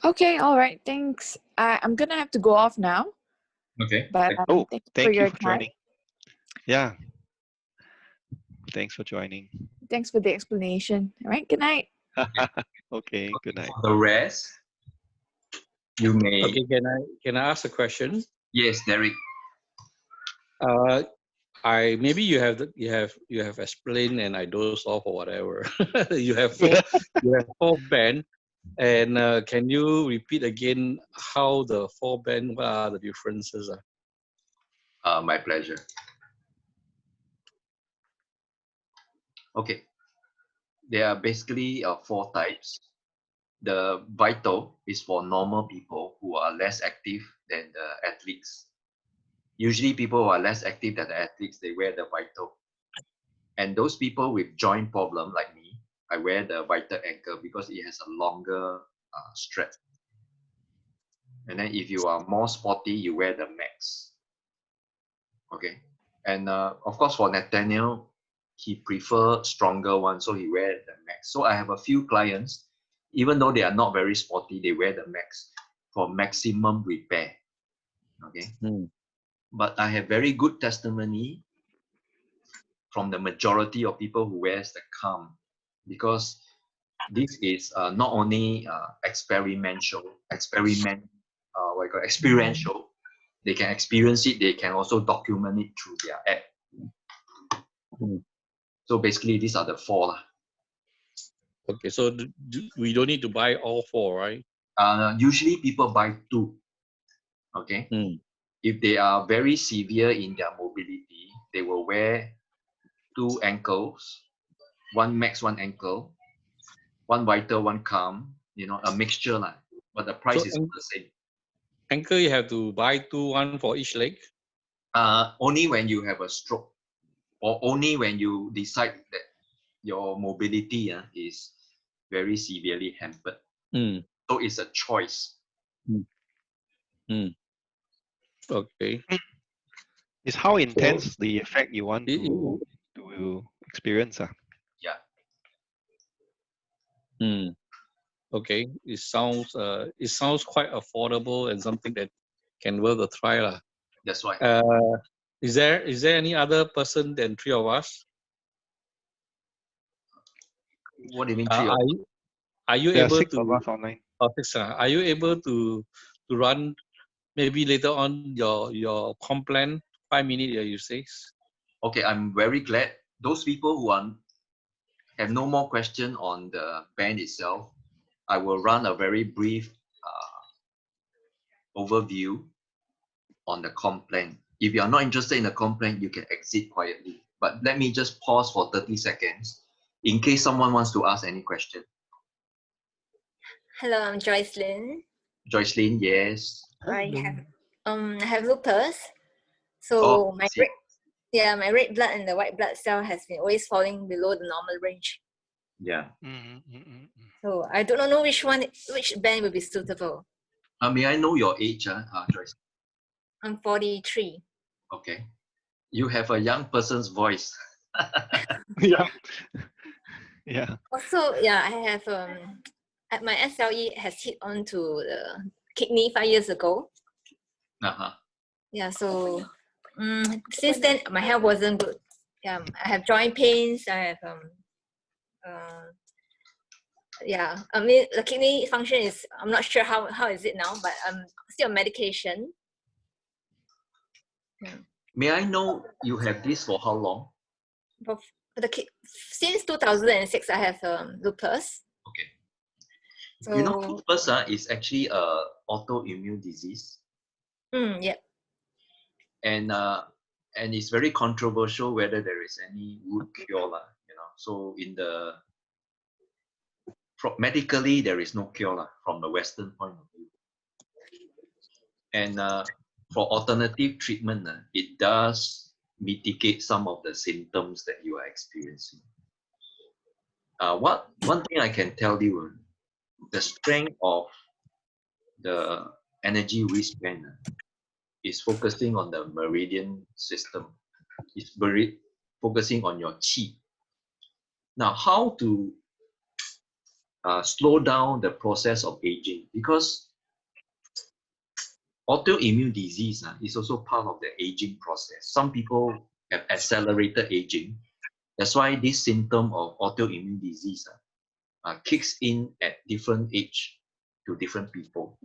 Okay, all right. Thanks. I'm gonna have to go off now. Okay. But Thank you your for time. joining. Yeah, thanks for joining. Thanks for the explanation. All right. Good night. Okay, good night. For the rest, you may. okay, can I ask a question? Yes, Derek. Maybe you have explained and I dozed off or whatever. you have four band, and can you repeat again how the 4 band? What are the differences? My pleasure. Okay. There are basically 4 types. The vital is for normal people who are less active than the athletes. Usually people who are less active than the athletes, they wear the vital. And those people with joint problem like me, I wear the vital anchor because it has a longer strap. And then if you are more sporty, you wear the max. Okay. And of course for Nathaniel, he prefer stronger one, so he wear the max. So I have a few clients, Even though they are not very sporty, they wear the max for maximum repair. Okay. But I have very good testimony from the majority of people who wears the CALM, because this is not only experiential, they can experience it, they can also document it through their app. So basically, these are the four. Okay, so we don't need to buy all four, right? Usually people buy two. Okay. If they are very severe in their mobility, they will wear two ankles, one max, one ankle, one vital, one CALM, a mixture lah. But the price is the same. Ankle, you have to buy two, one for each leg? Only when you have a stroke, or only when you decide that your mobility is very severely hampered. So it's a choice. Okay. It's how intense the effect you want to experience. Yeah. Okay. It sounds quite affordable and something that can worth a try lah. That's why. Is there any other person than three of us? What do you mean three of us? Are you There able are 6 to? of us online. Are you able to run maybe later on your complaint 5 minutes? You say. Okay, I'm very glad. Those people who have no more question on the band itself, I will run a very brief overview on the complaint. If you are not interested in the complaint, you can exit quietly. But let me just pause for 30 seconds in case someone wants to ask any question. Hello, I'm Joycelyn. Joycelyn, yes. I have lupus. So my red blood and the white blood cell has been always falling below the normal range. Yeah. So I don't know which band will be suitable. May I know your age, Joyce? I'm 43. Okay. You have a young person's voice. Yeah. Yeah. Also, yeah, I have my SLE has hit onto the kidney 5 years ago. Yeah, so since then my health wasn't good. Yeah, I have joint pains. I have I mean the kidney function is, I'm not sure how is it now, but I'm still on medication. Yeah. May I know you have this for how long? Since 2006, I have lupus. Okay. So, you know, lupus is actually a autoimmune disease. Yeah. And it's very controversial whether there is any root cure, So medically, there is no cure from the Western point of view. And for alternative treatment, it does mitigate some of the symptoms that you are experiencing. One thing I can tell you, the strength of the energy wristband is focusing on the Meridian system. It's very focusing on your qi. Now, how to slow down the process of aging? Because autoimmune disease is also part of the aging process. Some people have accelerated aging. That's why this symptom of autoimmune disease kicks in at different age to different people.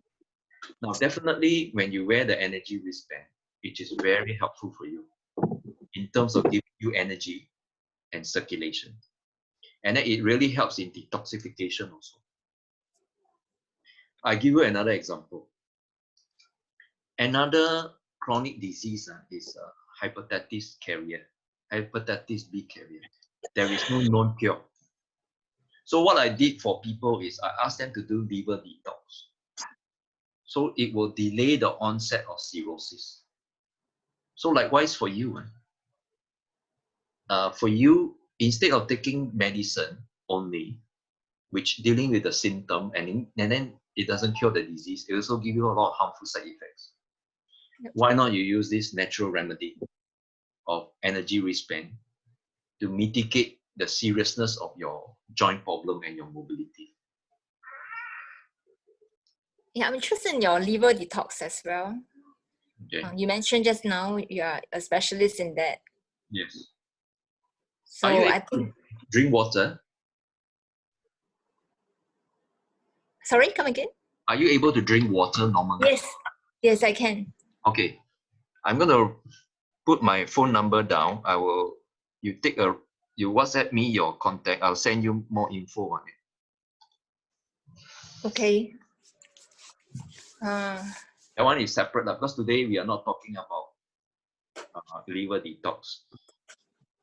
Now, definitely when you wear the energy wristband, it is very helpful for you in terms of giving you energy and circulation. And then it really helps in detoxification also. I'll give you another example. Another chronic disease is hepatitis B carrier. There is no known cure. So what I did for people is I asked them to do liver detox. So it will delay the onset of cirrhosis. So likewise for you, instead of taking medicine only, which dealing with the symptom and then it doesn't cure the disease, it also give you a lot of harmful side effects. Yep. Why not you use this natural remedy of energy wristband to mitigate the seriousness of your joint problem and your mobility? Yeah, I'm interested in your liver detox as well. Okay. You mentioned just now you are a specialist in that. Yes. So Are you I able think. to drink water? Sorry, come again. Are you able to drink water normally? Yes. Yes, I can. Okay. I'm gonna put my phone number down. You WhatsApp me your contact. I'll send you more info on it. Okay. That one is separate because today we are not talking about liver detox.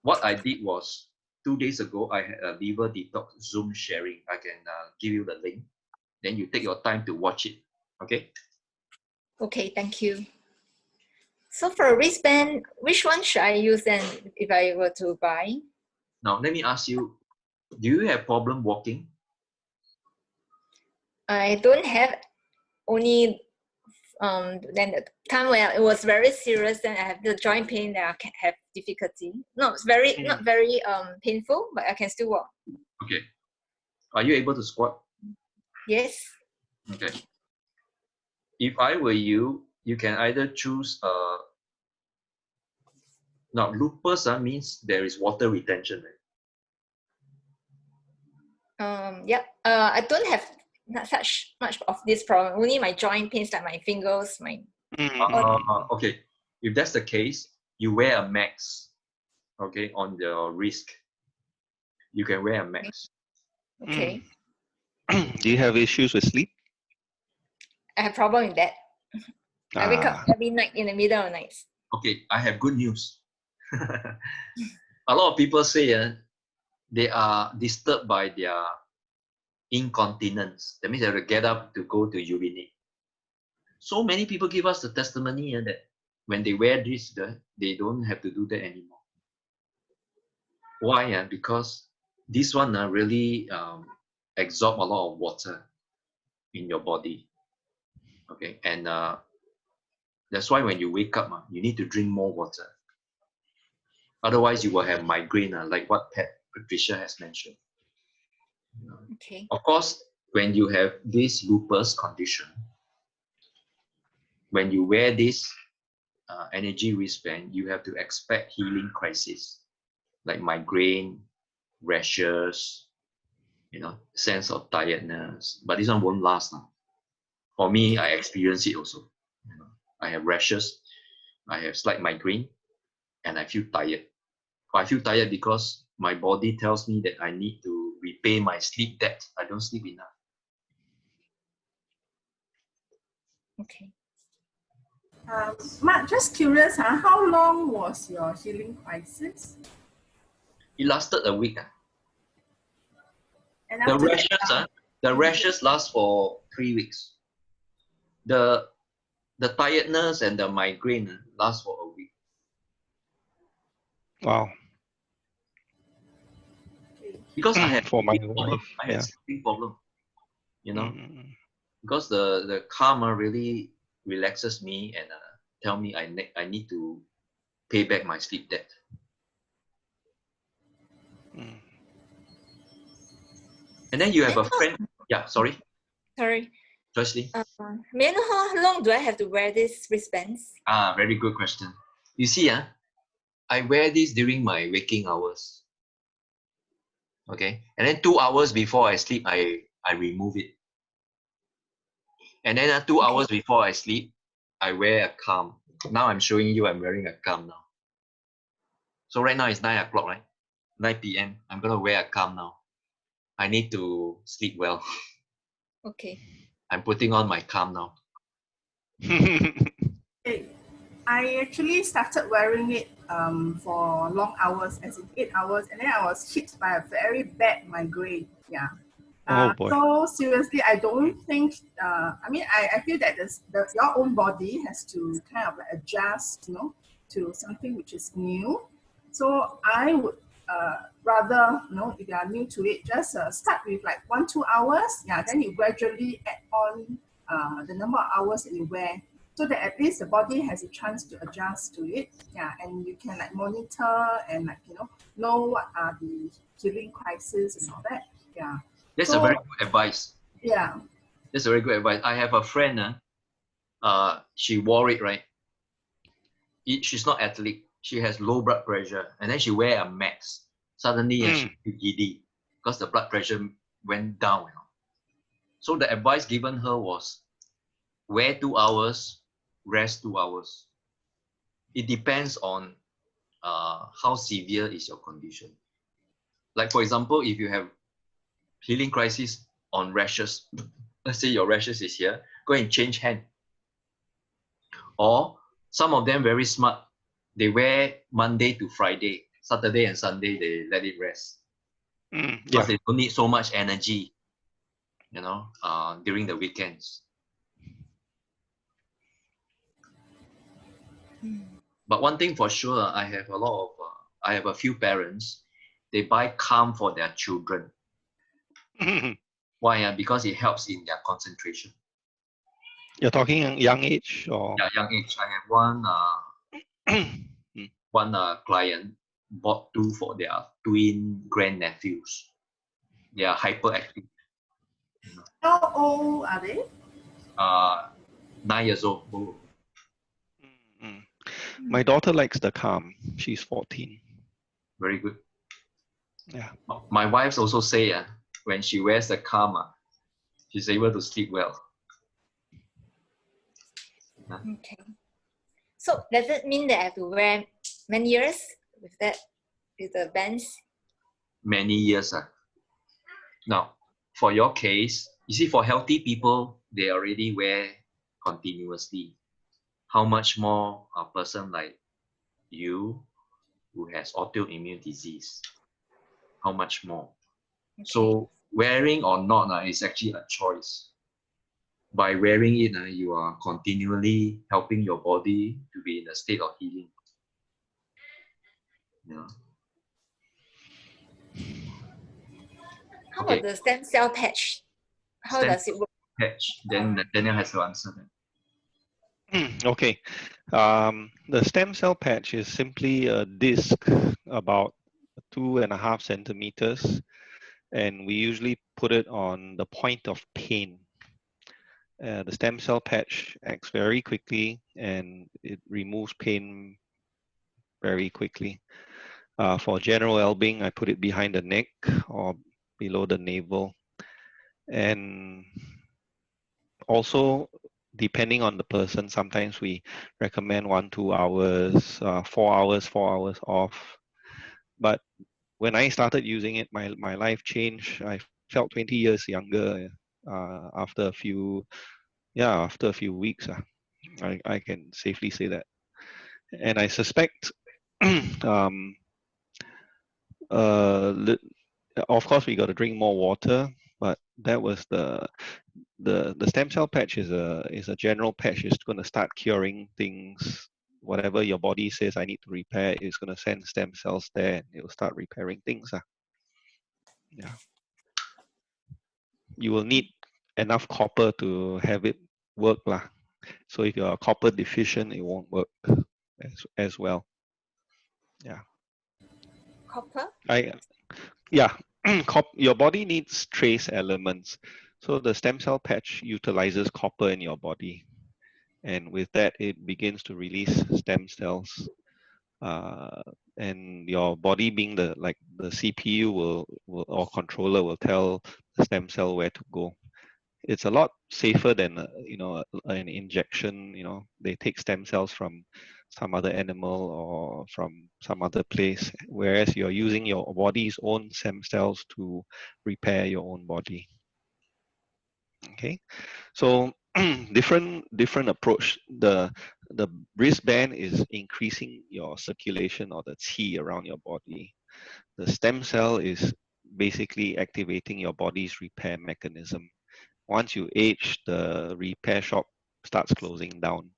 What I did was 2 days ago, I had a liver detox Zoom sharing. I can give you the link. Then you take your time to watch it. Okay? Okay, thank you. So for a wristband, which one should I use then if I were to buy? Now, let me ask you, do you have problem walking? I don't have, only then the time when it was very serious, then I have the joint pain that I can have difficulty. No, it's not very painful, but I can still walk. Okay. Are you able to squat? Yes. Okay. If I were you, you can either choose now lupus means there is water retention, right? Yeah. I don't have not such much of this problem. Only my joint pains, like my fingers, my. Okay. If that's the case, you wear a max. Okay, on your wrist. You can wear a max. Okay. Do you have issues with sleep? I have problem with that. I wake up every night in the middle of the night. Okay, I have good news. A lot of people say they are disturbed by their incontinence. That means they have to get up to go to urinate. So many people give us the testimony that when they wear this, they don't have to do that anymore. Why? Because this one really absorb a lot of water in your body. Okay, and that's why when you wake up, you need to drink more water. Otherwise, you will have migraine, like what Patricia has mentioned. Okay. Of course, when you have this lupus condition, when you wear this energy wristband, you have to expect healing crisis, like migraine, rashes, sense of tiredness. But this one won't last now. For me, I experience it also. I have rashes, I have slight migraine, and I feel tired. I feel tired because my body tells me that I need to repay my sleep debt. I don't sleep enough. Okay. Mark, just curious, how long was your healing crisis? It lasted a week. And the rashes last for 3 weeks. The tiredness and the migraine last for a week. Wow. Because I had for my problem. wife, I had sleeping problem. Because the calm really relaxes me and tell me I need to pay back my sleep debt. And then you have a friend. Yeah, sorry. Sorry. Joycelyn. May I know how long do I have to wear these wristbands? Very good question. You see, I wear this during my waking hours. Okay, and then 2 hours before I sleep, I remove it. And then 2 hours before I sleep, I wear a calm. Now I'm showing you I'm wearing a calm now. So right now it's 9 o'clock, right? 9 p.m. I'm gonna wear a calm now. I need to sleep well. Okay. I'm putting on my calm now. I actually started wearing it for long hours, as in 8 hours, and then I was hit by a very bad migraine. Yeah. Oh boy. So seriously, I don't think. I feel that your own body has to kind of like adjust, to something which is new. So I would rather, if you are new to it, just start with like 1-2 hours. Yeah, then you gradually add on the number of hours that you wear, so that at least the body has a chance to adjust to it. Yeah, and you can like monitor and know what are the healing crises and all that. Yeah. That's a very good advice. Yeah. That's a very good advice. I have a friend, she wore it, right? She's not athlete. She has low blood pressure, and then she wear a mask. Suddenly, she feel giddy because the blood pressure went down. You know? So the advice given her was wear 2 hours, rest 2 hours. It depends on how severe is your condition. Like for example, if you have healing crisis on rashes, let's say your rashes is here, go and change hand. Or some of them very smart, they wear Monday to Friday, Saturday and Sunday they let it rest. Because they don't need so much energy, you know, during the weekends. But one thing for sure, I have a few parents, they buy calm for their children. Why? Because it helps in their concentration. You're talking young age or? Yeah, young age. I have one client bought 2 for their twin grandnephews. They are hyperactive. How old are they? 9 years old. My daughter likes the calm. She's 14. Very good. Yeah. My wife also say when she wears the calm, she's able to sleep well. Okay. So does it mean that I have to wear many years with the bands? Many years. Now, for your case, you see, for healthy people, they already wear continuously. How much more a person like you who has autoimmune disease? How much more? Okay. So wearing or not is actually a choice. By wearing it, you are continually helping your body to be in a state of healing. Yeah. How about the stem cell patch? How does it work? Patch. Then Daniel has to answer that. Okay. The stem cell patch is simply a disc about 2.5 centimeters, and we usually put it on the point of pain. The stem cell patch acts very quickly and it removes pain very quickly. For general well-being, I put it behind the neck or below the navel. And also, depending on the person, sometimes we recommend 1-2 hours, 4 hours off. But when I started using it, my life changed. I felt 20 years younger after a few weeks. I can safely say that. And I suspect, of course, we got to drink more water, but that was the stem cell patch is a general patch. It's going to start curing things. Whatever your body says I need to repair, it's going to send stem cells there and it will start repairing things. Yeah. You will need enough copper to have it work. So if you're copper deficient, it won't work as well. Yeah. Copper? Your body needs trace elements. So the stem cell patch utilizes copper in your body. And with that, it begins to release stem cells. And your body being the CPU will or controller will tell the stem cell where to go. It's a lot safer than an injection. They take stem cells from some other animal or from some other place, whereas you're using your body's own stem cells to repair your own body. Okay, so different approach. The wristband is increasing your circulation or the qi around your body. The stem cell is basically activating your body's repair mechanism. Once you age, the repair shop starts closing down.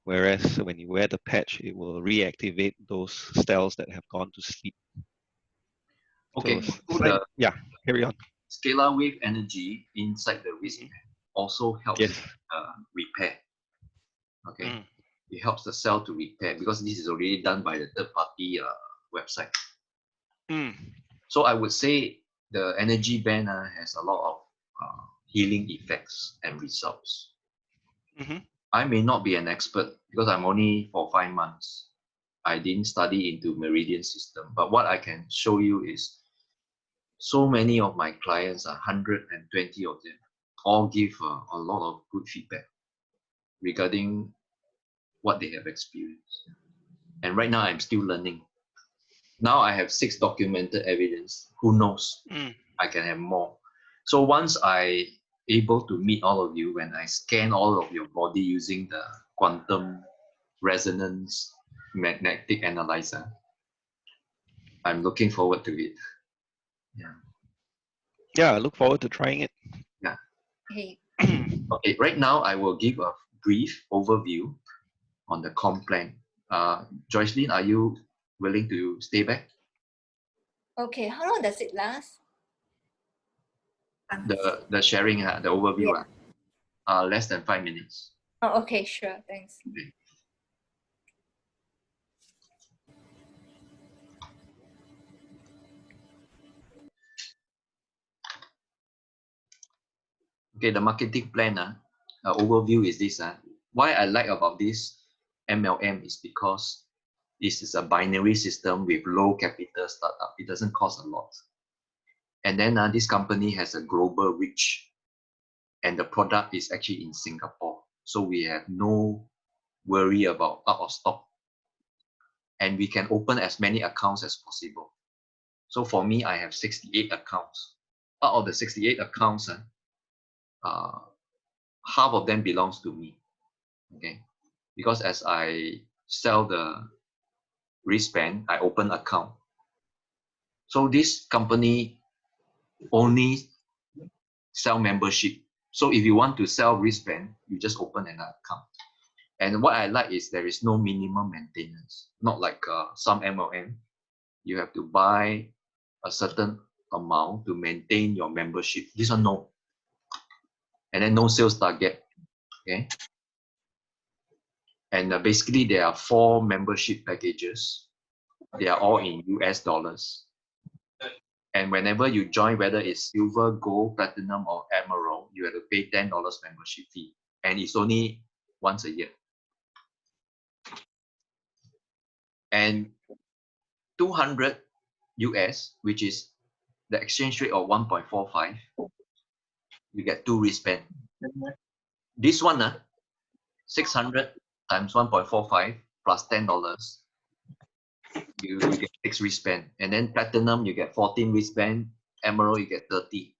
Whereas when you wear the patch, it will reactivate those cells that have gone to sleep. Okay, so carry on. Scalar wave energy inside the wristband also helps repair. Okay, it helps the cell to repair because this is already done by the third-party website. So I would say the energy band has a lot of healing effects and results. Mm-hmm. I may not be an expert because I'm only for 5 months. I didn't study into Meridian system, but what I can show you is so many of my clients, 120 of them, all give a lot of good feedback regarding what they have experienced. And right now I'm still learning. Now I have 6 documented evidence. Who knows? I can have more. So once I able to meet all of you, when I scan all of your body using the quantum resonance magnetic analyzer, I'm looking forward to it. Yeah. Yeah, I look forward to trying it. Yeah. Hey. Okay, right now I will give a brief overview on the comp plan. Joycelyn, are you willing to stay back? Okay, how long does it last? The sharing, the overview, less than 5 minutes. Oh, okay, sure, thanks. Okay. Okay, the marketing plan overview is this. Why I like about this MLM is because this is a binary system with low capital startup. It doesn't cost a lot. And then this company has a global reach, and the product is actually in Singapore. So we have no worry about out of stock. And we can open as many accounts as possible. So for me, I have 68 accounts. Out of the 68 accounts, half of them belongs to me. Okay, because as I sell the wristband, I open account. So this company only sell membership. So if you want to sell wristband, you just open an account. And what I like is there is no minimum maintenance. Not like some MLM, you have to buy a certain amount to maintain your membership. This one no. And then no sales target. Okay. And basically there are 4 membership packages. They are all in US dollars. And whenever you join, whether it's silver, gold, platinum, or emerald, you have to pay $10 membership fee. And it's only once a year. And 200 US, which is the exchange rate of 1.45, you get 2 wristband. This one, 600 times 1.45 plus $10, you get 6 wristband. And then platinum, you get 14 wristband. Emerald, you get 30.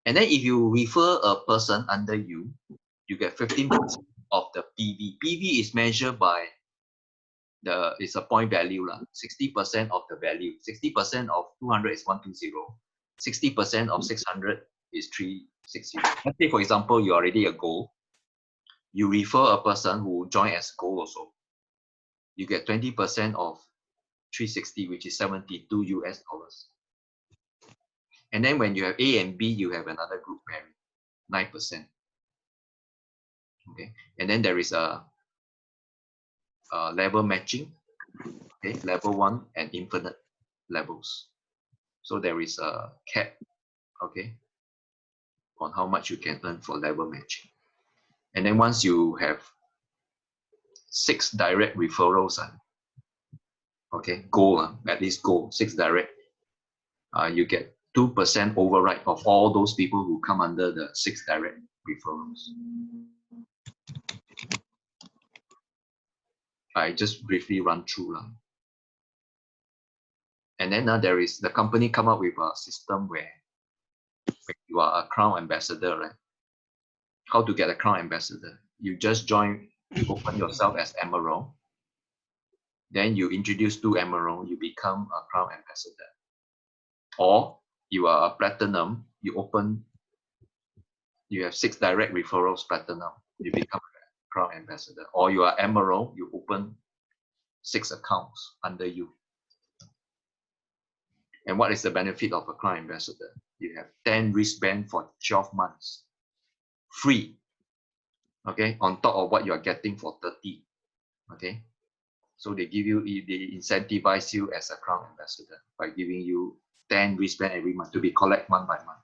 And then if you refer a person under you, you get 15% of the PV. PV is measured by it's a point value, 60% of the value. 60% of 200 is 120. 60% of 600 is 360. Let's say, for example, you're already a gold. You refer a person who join as gold also. You get 20% of 360, which is 72 US dollars. And then when you have A and B, you have another group pairing, 9%. Okay, and then there is a level matching. Okay, level 1 and infinite levels. So there is a cap, okay, on how much you can earn for level matching. And then once you have 6 direct referrals, okay, goal, at least goal, 6 direct, you get 2% override of all those people who come under the 6 direct referrals. I just briefly run through. And then there is the company come up with a system where you are a crown ambassador, right? How to get a crown ambassador? You just join, you open yourself as emerald. Then you introduce 2 emerald, you become a crown ambassador. Or you are a platinum, you have 6 direct referrals platinum, you become a crown ambassador. Or you are emerald, you open 6 accounts under you. And what is the benefit of a crown ambassador? You have 10 wristband for 12 months. Free. Okay, on top of what you are getting for 30. Okay. So they incentivize you as a crown ambassador by giving you 10 wristband every month to be collect month by month.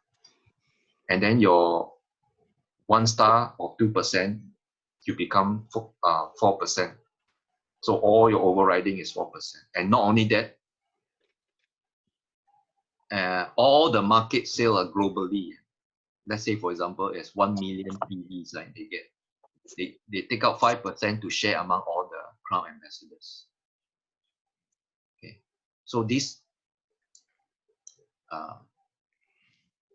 and then your 1 star or 2%, you become 4%. So all your overriding is 4%. And not only that, all the market sale are globally. Let's say, for example, it's 1 million PVs, like they take out 5% to share among all the Crown ambassadors. Okay, so this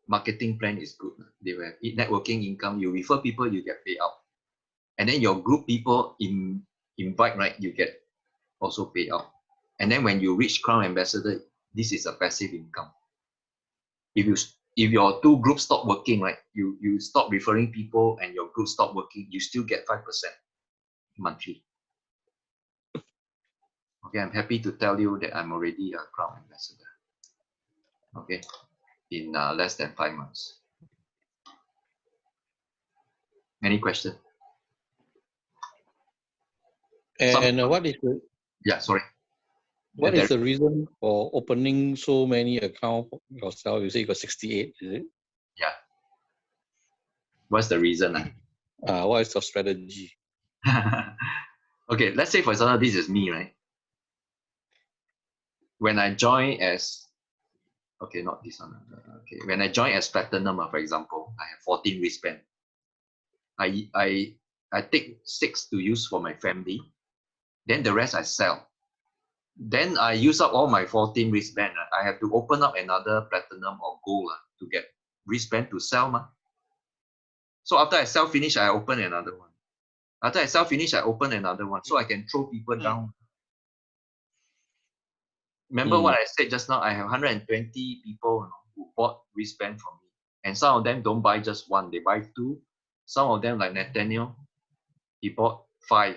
marketing plan is good. They will have networking income. You refer people, you get payout, and then your group people invite, right? You get also payout. And then when you reach Crown ambassador, this is a passive income. If your two groups stop working, right? You stop referring people and your group stop working, you still get 5% monthly. Okay, I'm happy to tell you that I'm already a Crown ambassador. Okay, in less than 5 months. Any question? And what is the What is the reason for opening so many accounts yourself? You say you got 68, is it? Yeah. What's the reason? What is your strategy? Okay, let's say for example, this is me, right? When I join as, okay, not this one. Okay, when I join as platinum, for example, I have 14 wristbands. I take 6 to use for my family. Then the rest I sell. Then I use up all my 14 wristband. I have to open up another platinum or gold to get wristband to sell. So after I sell finish, I open another one. After I sell finish, I open another one. So I can throw people down. Remember what I said just now? I have 120 people who bought wristband from me. And some of them don't buy just one, they buy 2. Some of them, like Nathaniel, he bought 5.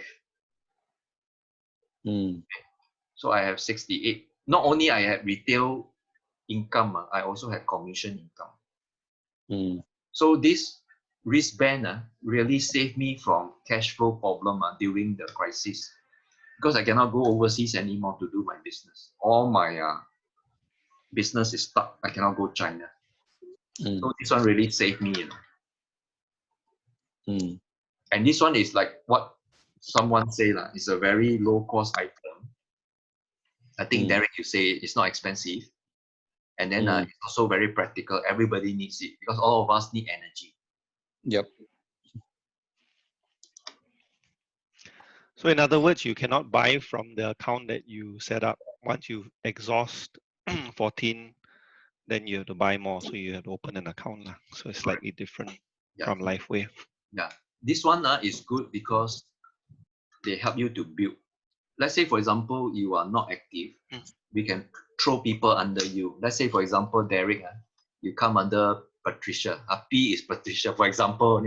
So I have 68. Not only I have retail income, I also have commission income. So this wristband really saved me from cash flow problem during the crisis, because I cannot go overseas anymore to do my business. All my business is stuck. I cannot go China. So this one really saved me. And this one is like what someone say, it's a very low cost item. I think Derek, you say it's not expensive. And then it's also very practical. Everybody needs it because all of us need energy. Yep. So in other words, you cannot buy from the account that you set up. Once you exhaust 14, then you have to buy more. So you have to open an account. So it's slightly different from LifeWave. Yeah. This one is good because they help you to build. Let's say, for example, you are not active. We can throw people under you. Let's say, for example, Derek, you come under Patricia. P is Patricia, for example.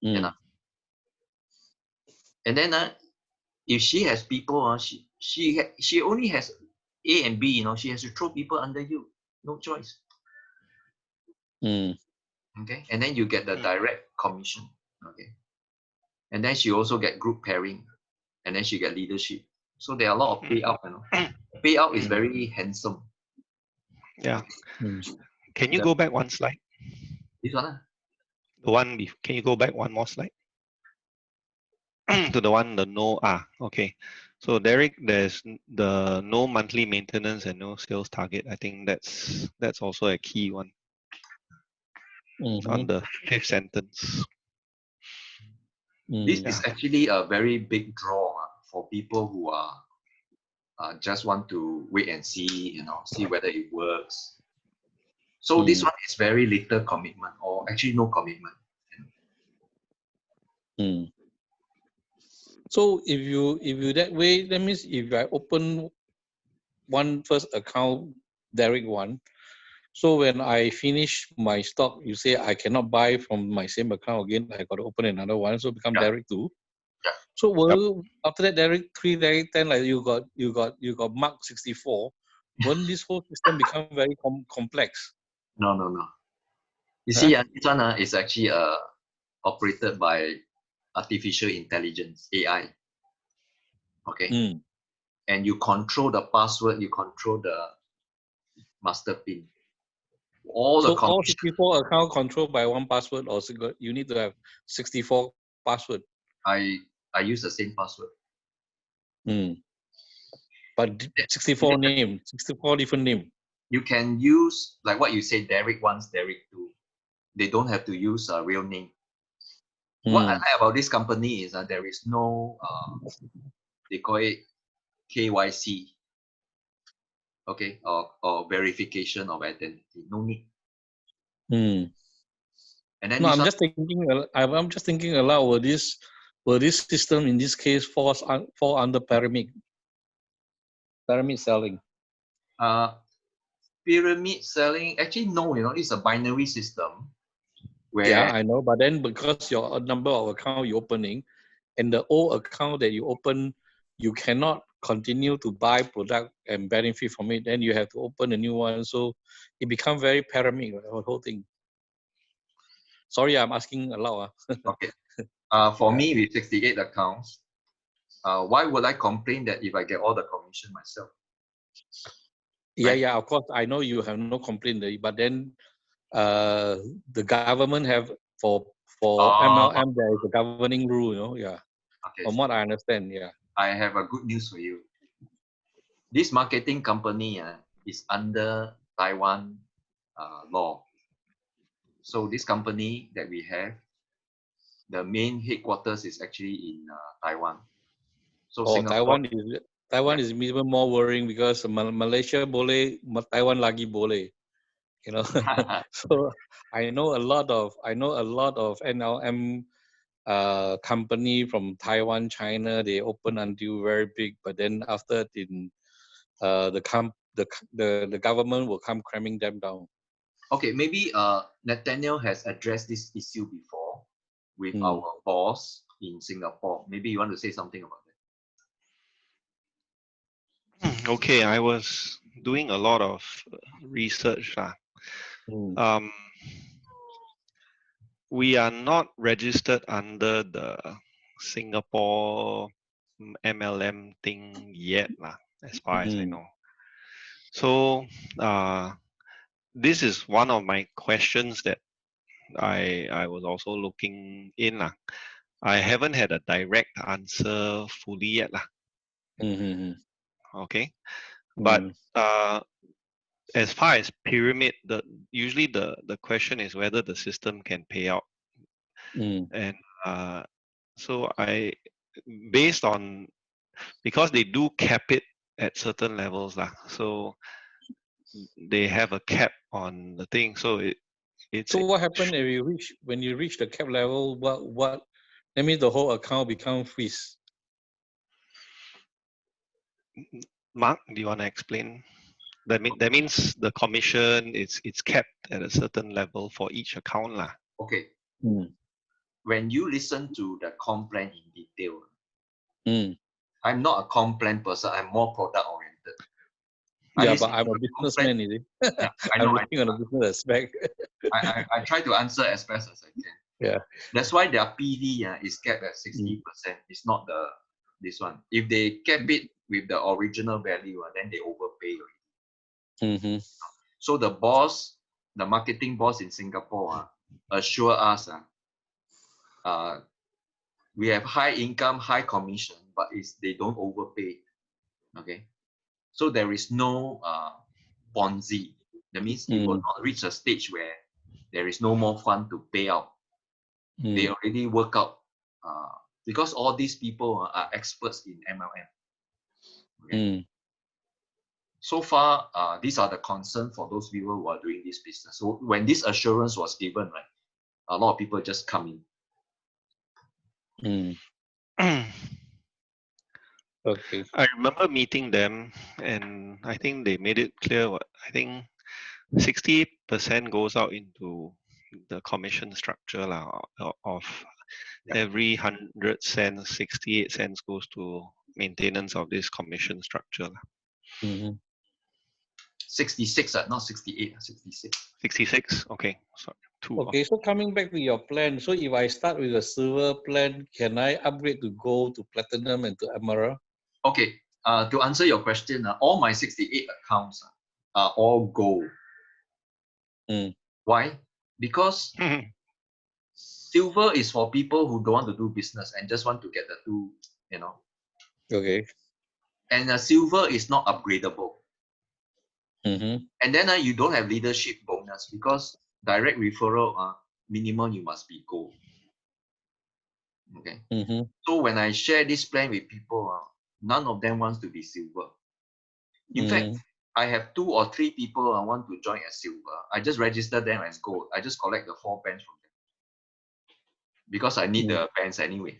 And then if she has people, she only has A and B, she has to throw people under you. No choice. Okay, and then you get the direct commission. Okay, and then she also get group pairing, and then she get leadership. So there are a lot of payout. Payout is very handsome. Yeah. Can you go back one slide? This one? The one. Can you go back one more slide? To the one, the no. Okay. So Derek, there's the no monthly maintenance and no sales target. I think that's also a key one. On the 5th sentence. This is actually a very big draw for people who are just want to wait and see, see whether it works. So this one is very little commitment, or actually no commitment. So if you that way, that means if I open one first account, Derek one, so when I finish my stock, you say I cannot buy from my same account again. I got to open another one, so become Derek 2. So after that, Derek 3, Derek 10, like you got Mark 64. Won't this whole system become very complex? No. You see, this one is actually operated by artificial intelligence, AI. Okay. And you control the password, you control the master pin. All the So all commission. 64 account controlled by one password, or you need to have 64 password. I use the same password. But 64 name, 64 different name. You can use like what you say, Derek 1, Derek 2. They don't have to use a real name. What I like about this company is that there is no, they call it KYC, okay, or verification of identity. No need. And then no, I'm just thinking aloud. Will this system in this case fall under pyramid selling? Pyramid selling, actually no, it's a binary system. Where, yeah, I know, but then because your number of account you're opening, and the old account that you open, you cannot continue to buy product and benefit from it. Then you have to open a new one, so it becomes very pyramid, the whole thing. Sorry, I'm asking aloud. Okay. For me, with 68 accounts, why would I complain that if I get all the commission myself? Yeah, yeah, of course. I know you have no complaint, but then the government have for MLM there is a governing rule, yeah. Okay. From what I understand, yeah. I have a good news for you. This marketing company is under Taiwan law. So this company that we have, the main headquarters is actually in Taiwan. So Singapore, Taiwan is even more worrying because Malaysia boleh, Taiwan lagi boleh, So I know a lot of NLM company from Taiwan, China. They open until very big, but then after the government will come cramming them down. Okay, maybe Nathaniel has addressed this issue before with our boss in Singapore. Maybe you want to say something about that. Okay, I was doing a lot of research. We are not registered under the Singapore MLM thing yet, as far as I know. So this is one of my questions that I was also looking in. I haven't had a direct answer fully yet. Okay. But as far as pyramid, usually the question is whether the system can pay out. And so based on, because they do cap it at certain levels, so they have a cap on the thing. So So what happened when you reach the cap level? What that means the whole account becomes freeze. Mark, do you want to explain? That means the commission it's capped at a certain level for each account, lah. Okay. When you listen to the comp plan in detail, I'm not a comp plan person. I'm more product oriented. Yeah, but I'm a businessman, is it? Yeah, I know. I'm looking on the business aspect. I try to answer as best as I can. Yeah. That's why their PV is capped at 60%. It's not this one. If they cap it with the original value, then they overpay already. So the marketing boss in Singapore assure us we have high income, high commission, but they don't overpay. Okay. So there is no Ponzi. That means it will not reach a stage where there is no more fund to pay out. They already work out because all these people are experts in MLM. Okay? So far, these are the concerns for those people who are doing this business. So when this assurance was given, right, a lot of people just come in. Okay. I remember meeting them, and I think they made it clear. I think 60% goes out into the commission structure of every 100 cents, 68 cents goes to maintenance of this commission structure. 66, not 68, 66. 66, okay. Sorry. Okay, so coming back to your plan, so if I start with a silver plan, can I upgrade to gold, to platinum, and to emerald? Okay, to answer your question, all my 68 accounts are all gold. Why? Because silver is for people who don't want to do business and just want to get the two, you know. Okay. And silver is not upgradable. And then you don't have leadership bonus because direct referral, minimum you must be gold. Okay. So when I share this plan with people, none of them wants to be silver. In fact, I have 2 or 3 people want to join as silver. I just register them as gold. I just collect the 4 bands from them because I need the bands anyway.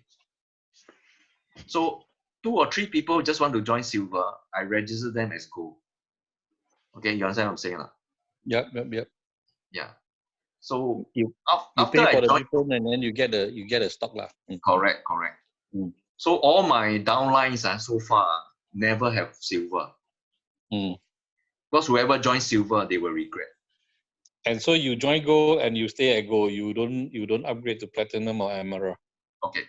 So 2 or 3 people just want to join silver. I register them as gold. Okay, you understand what I'm saying? Yep. Yeah. So you after pay I for the join, people and then you get a stock lah. Correct. So all my downlines so far never have silver. Because whoever joins silver, they will regret. And so you join gold and you stay at gold. You don't upgrade to platinum or emerald. Okay.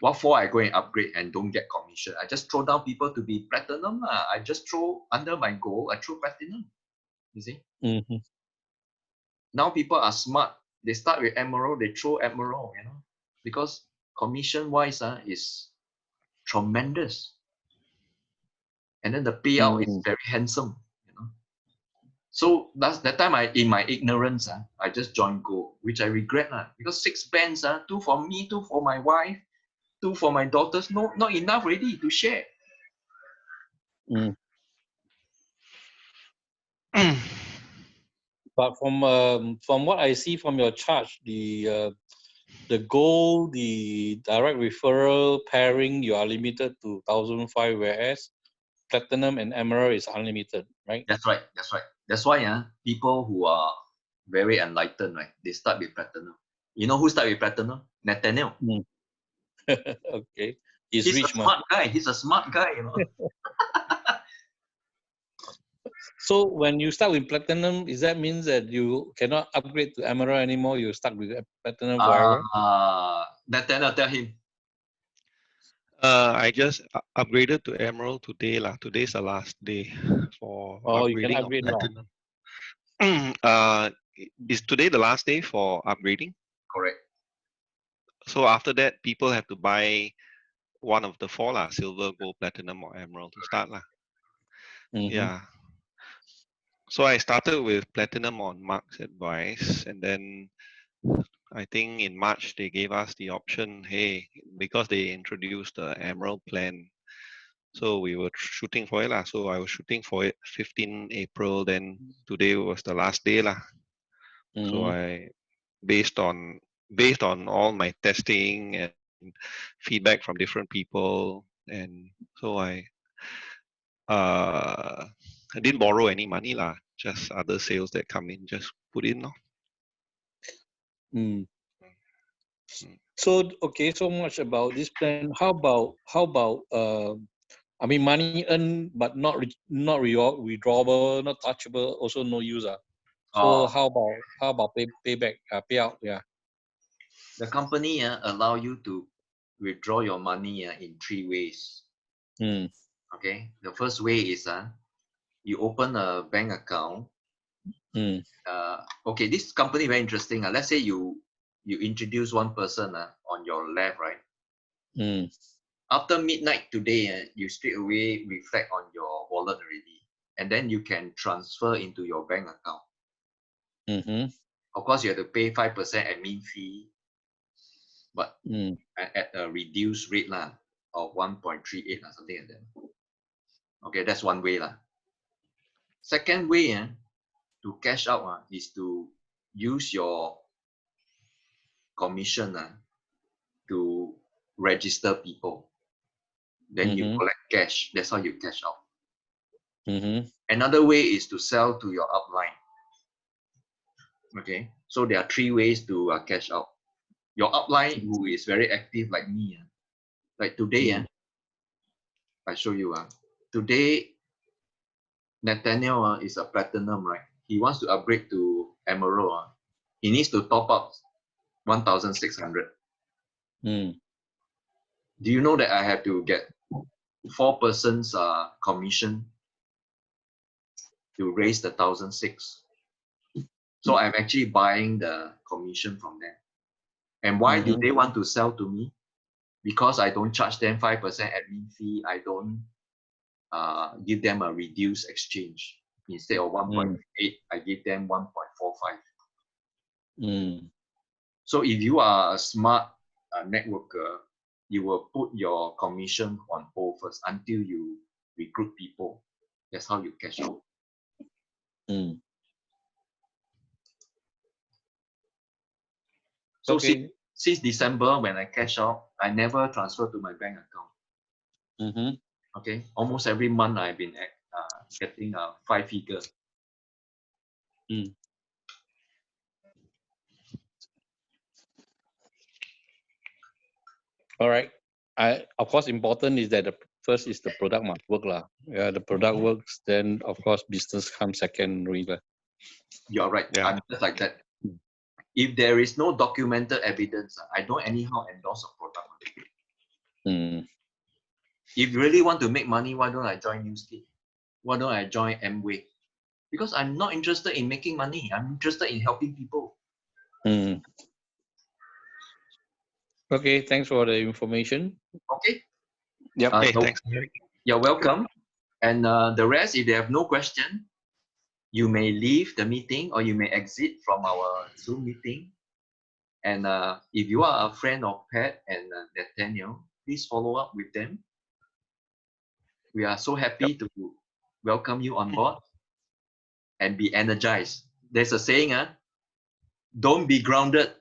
What for I go and upgrade and don't get commission? I just throw down people to be platinum. I just throw under my gold, I throw platinum. You see? Now people are smart. They start with emerald, they throw emerald, you know, because commission wise is tremendous. And then the payout is very handsome, you know. So that's that time in my ignorance, I just joined gold, which I regret because 6 bands, 2 for me, 2 for my wife, 2 for my daughters, not enough already to share. But from what I see from your chart, the gold, the direct referral pairing, you are limited to 1,005, whereas platinum and emerald is unlimited, right? That's right. That's why people who are very enlightened, right, they start with platinum. You know who start with platinum? Nathaniel. Okay. He's a rich, smart guy. He's a smart guy, you know. So when you start with platinum, is that means that you cannot upgrade to emerald anymore? You're stuck with platinum forever? Nathaniel, tell him. I just upgraded to emerald today lah. Today's the last day for you can upgrading upgrade of platinum. Is today the last day for upgrading? Correct. So after that, people have to buy one of the 4 lah: silver, gold, platinum, or emerald to start lah. Yeah. So I started with platinum on Mark's advice, and then I think in March they gave us the option, hey, because they introduced the emerald plan. So we were shooting for it lah. So I was shooting for it 15 April. Then today was the last day lah. So I, based on all my testing and feedback from different people, and so I didn't borrow any money lah. Just other sales that come in, just put in lor. So okay, so much about this plan. How about I mean, money earned but not withdrawable, not touchable, also no use. So how about payback, payout? Yeah. The company allow you to withdraw your money in 3 ways. Okay. The first way is you open a bank account. Okay, this company very interesting. Let's say you introduce one person on your left, right? After midnight today, you straight away reflect on your wallet already, and then you can transfer into your bank account. Of course, you have to pay 5% admin fee, but at a reduced rate of 1.38 or something like that. Okay, that's one way lah. Second way to cash out is to use your commission to register people. Then you collect cash. That's how you cash out. Another way is to sell to your upline. Okay, so there are 3 ways to cash out. Your upline who is very active like me, like today, I show you. Today, Nathaniel is a platinum, right? He wants to upgrade to emerald. He needs to top up 1,600. Do you know that I have to get 4 persons commission to raise the 1,600? So I'm actually buying the commission from them. And why do they want to sell to me? Because I don't charge them 5% admin fee. I don't give them a reduced exchange. Instead of 1.8, I give them 1.45. So if you are a smart networker, you will put your commission on hold first until you recruit people. That's how you cash out. So since December, when I cash out, I never transfer to my bank account. Okay, almost every month I've been getting a 5-figure. All right. Of course, important is that the first is the product must work lah. Yeah, the product works, then of course business comes secondary lah. You're right. Yeah. I'm just like that. If there is no documented evidence, I don't anyhow endorse a product. If you really want to make money, why don't I join Newskin? Why don't I join Amway? Because I'm not interested in making money. I'm interested in helping people. Okay, thanks for the information. Okay. Yep. Hey, thanks. You're welcome. And the rest, if they have no question, you may leave the meeting or you may exit from our Zoom meeting. And if you are a friend of Pat and Nathaniel, please follow up with them. We are so happy to welcome you on board and be energized. There's a saying, don't be grounded,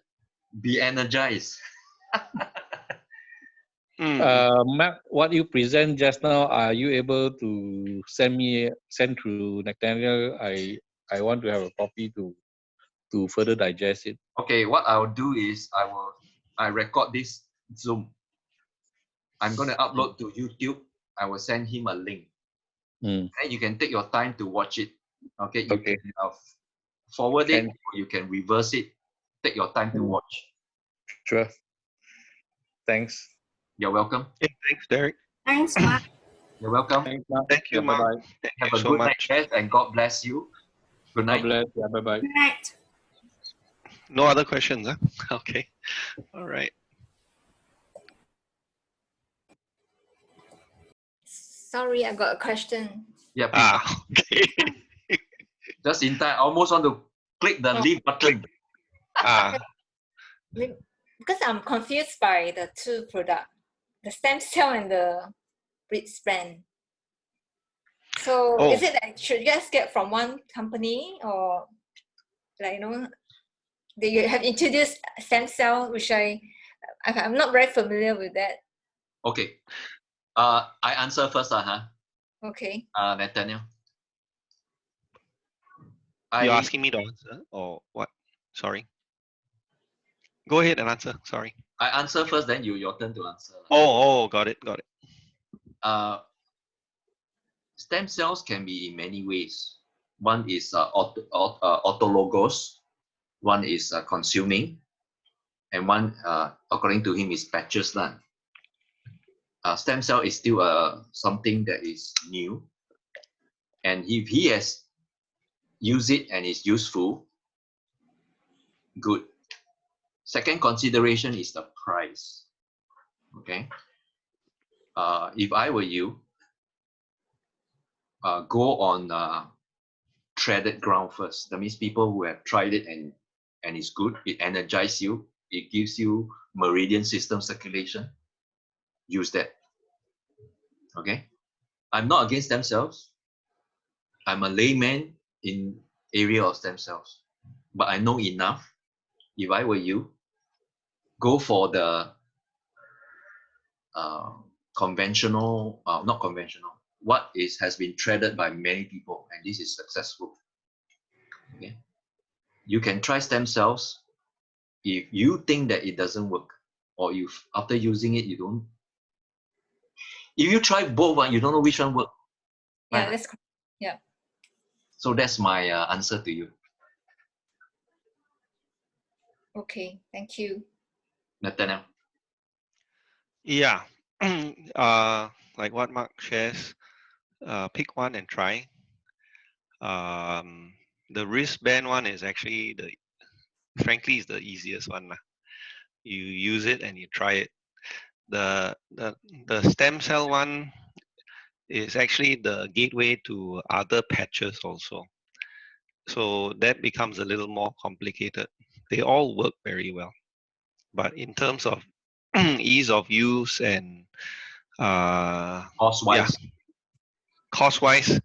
be energized. Mark, what you present just now, are you able to send through Nathaniel? I want to have a copy to further digest it. Okay, what I'll do is I record this Zoom. I'm going to upload to YouTube. I will send him a link. And you can take your time to watch it. Okay, you can forward it, or you can reverse it. Take your time to watch. Sure. Thanks. You're welcome. Yeah, thanks, Derek. Thanks, Mark. You're welcome. Thanks, Mark. Thank you, Mark. Bye-bye. Have a good night, guys, and God bless you. Good night. God bless. Yeah, bye-bye. Good night. No other questions, huh? Okay. All right. Sorry, I got a question. Yeah. Okay. Just in time. I almost want to click the leave button. Because I'm confused by the two products, the stem cell and the wristband. So is it that should you guys get from one company, or like they have introduced stem cell, which I'm not very familiar with that. Okay. I answer first, Okay. Nathaniel. You're asking me to answer, or what? Sorry. Go ahead and answer. Sorry. I answer first, then your turn to answer. Oh, got it. Stem cells can be in many ways. One is autologous, one is consuming, and one, according to him, is patches. Stem cell is still something that is new, and if he has used it and is useful, good. Second consideration is the price. Okay. If I were you, go on treaded ground first. That means people who have tried it and it's good. It energizes you. It gives you Meridian system circulation. Use that. Okay. I'm not against stem cells. I'm a layman in area of stem cells, but I know enough. If I were you, go for the conventional, not conventional, what has been treaded by many people, and this is successful. Okay, you can try stem cells. If you think that it doesn't work, or after using it you don't, if you try both, you don't know which one works. Yeah, right? that's yeah. So that's my answer to you. Okay, thank you. Nathaniel. Yeah. Like what Mark shares, pick one and try. the wristband one is actually frankly is the easiest one lah. You use it and you try it. The stem cell one is actually the gateway to other patches also. So that becomes a little more complicated. They all work very well, but in terms of ease of use and Cost-wise, cost-wise, I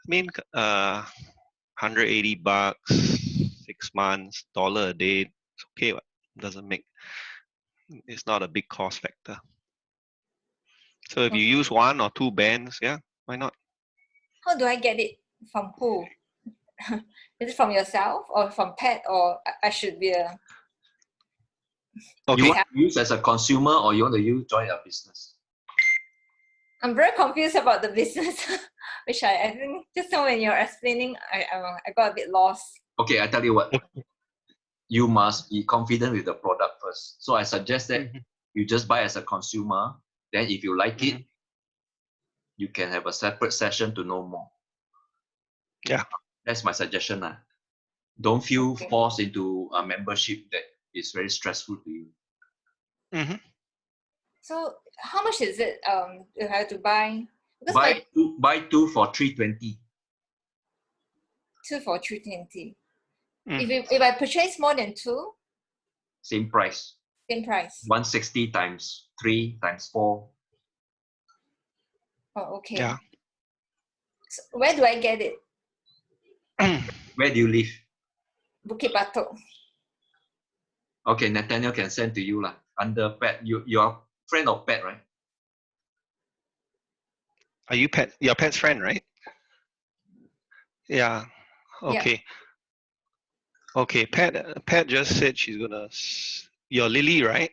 mean, $180, 6 months, $1 a day, it's okay. It's not a big cost factor. So if you use 1 or 2 bands, yeah, why not? How do I get it? From who? Is it from yourself or from Pat, or I should be a... Okay. You want to use as a consumer or you want to join a business? I'm very confused about the business, which I think just now when you're explaining, I got a bit lost. Okay, I tell you what. You must be confident with the product first. So I suggest that you just buy as a consumer. Then if you like it, you can have a separate session to know more. Yeah. That's my suggestion. Don't feel forced into a membership that is very stressful to you. So how much is it you have to buy? Because buy two for $320. 2 for $320. If I purchase more than 2? Same price. Same price. 160 times 3 times 4. Oh, okay. Yeah. So where do I get it? Where do you live? Bukit Batok. Okay, Nathaniel can send to you under Pat. You're friend of Pat, right? Are you Pat? Your Pat's friend, right? Yeah. Okay. Yeah. Okay. Pat just said she's gonna. You're Lily, right?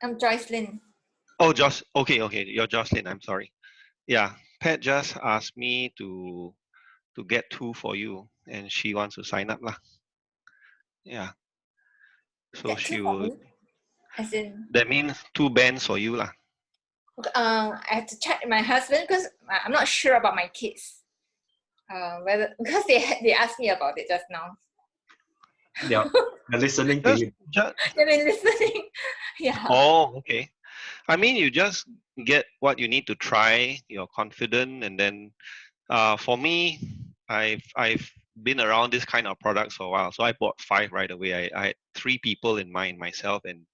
I'm Joycelyn. Oh, Okay. You're Jocelyn. I'm sorry. Yeah. Pat just asked me to get 2 for you, and she wants to sign up lah. Yeah. So she will. As in. That means 2 bands for you lah. I have to check my husband because I'm not sure about my kids. Whether because they asked me about it just now. Yeah, they're listening to you. They've been listening. Yeah. Oh, okay. I mean, you just get what you need to try. You're confident, and then for me, I've been around this kind of products for a while, so I bought 5 right away. I had 3 people in mind: myself and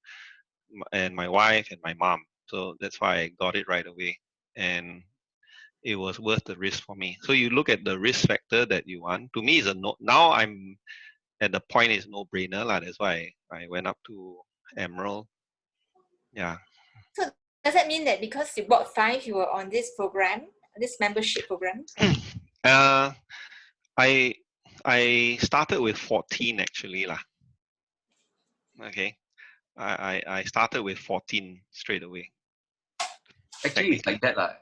my wife and my mom. So that's why I got it right away, and it was worth the risk for me. So you look at the risk factor that you want. To me, is a no. Now I'm at the point is no brainer lah. That's why I went up to Emerald. Yeah. So does that mean that because you bought 5, you were on this program, this membership program? I started with 14 actually lah. Okay. I started with 14 straight away. Actually, it's like that lah.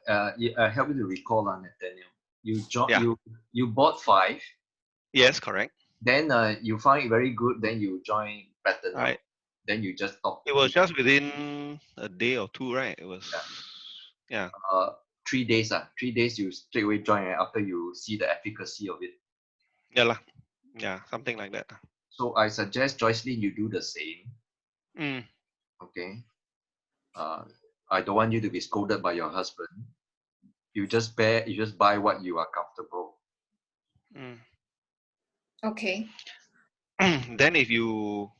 Help me to recall Nathaniel. You bought 5. Yes, correct. Then you found it very good. Then you joined Platinum. Right. Then you just stopped. It was just within a day or 2, right? It was. Yeah. 3 days. 3 days you straight away join after you see the efficacy of it. Yeah lah. Yeah, something like that. So I suggest Joycelyn, you do the same. Okay. I don't want you to be scolded by your husband. You just buy what you are comfortable. Okay. Then if you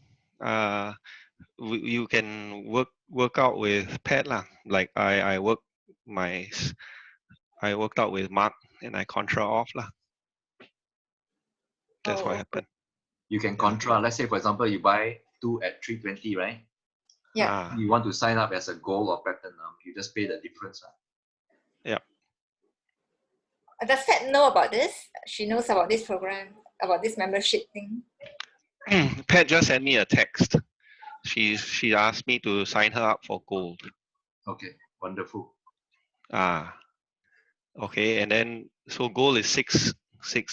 you can work out with Pat lah. Like I worked out with Mark and I contra off lah. That's what happened. You can contra. Let's say for example you buy 2 at $320, right? Yeah. You want to sign up as a gold or platinum, you just pay the difference. Yeah. Does Pat know about this? She knows about this program, about this membership thing. Pat just sent me a text. She asked me to sign her up for gold. Okay, wonderful. Okay, and then so gold is 6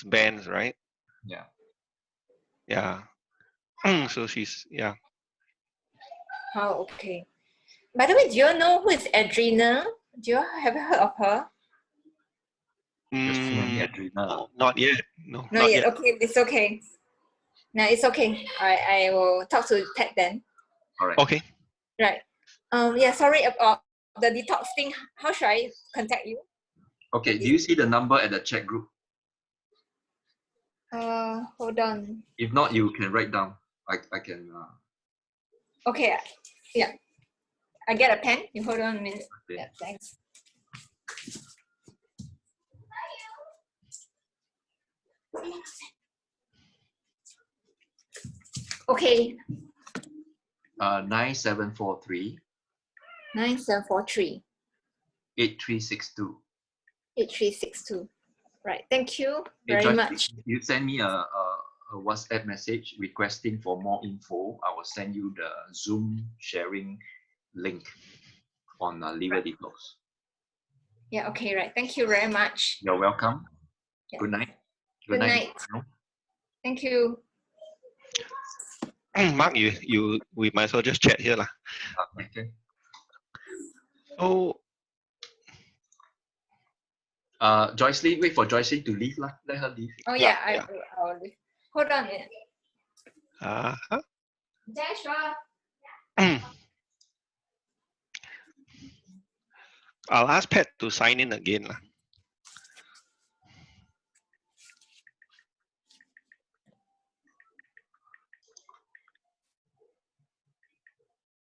bands, right? Yeah. Yeah. So she's Oh, okay. By the way, do you know who is Adrina? Do you have heard of her? No, not yet. No, Not yet. Okay, it's okay. No, it's okay. I will talk to Ted then. All right. Okay. Right. Yeah, sorry about the detox thing. How should I contact you? Okay, do you see the number at the chat group? Hold on. If not, you can write down. I can. Okay, yeah. I get a pen. You hold on a minute. Okay. Yeah, thanks. Okay. 9743 9743 8362. 8362. Right. Thank you Hey, very Joyce, much. you send me a WhatsApp message requesting for more info. I will send you the Zoom sharing link on liver detox. Yeah. Okay. Right. Thank you very much. You're welcome. Yeah. Good night. Good night. Thank you. Mark, we might as well just chat here lah. Okay. So, Joycelyn, wait for Joycelyn to leave lah. Let her leave. Oh yeah, I'll leave. Hold on a minute. Joshua. I'll ask Pat to sign in again lah.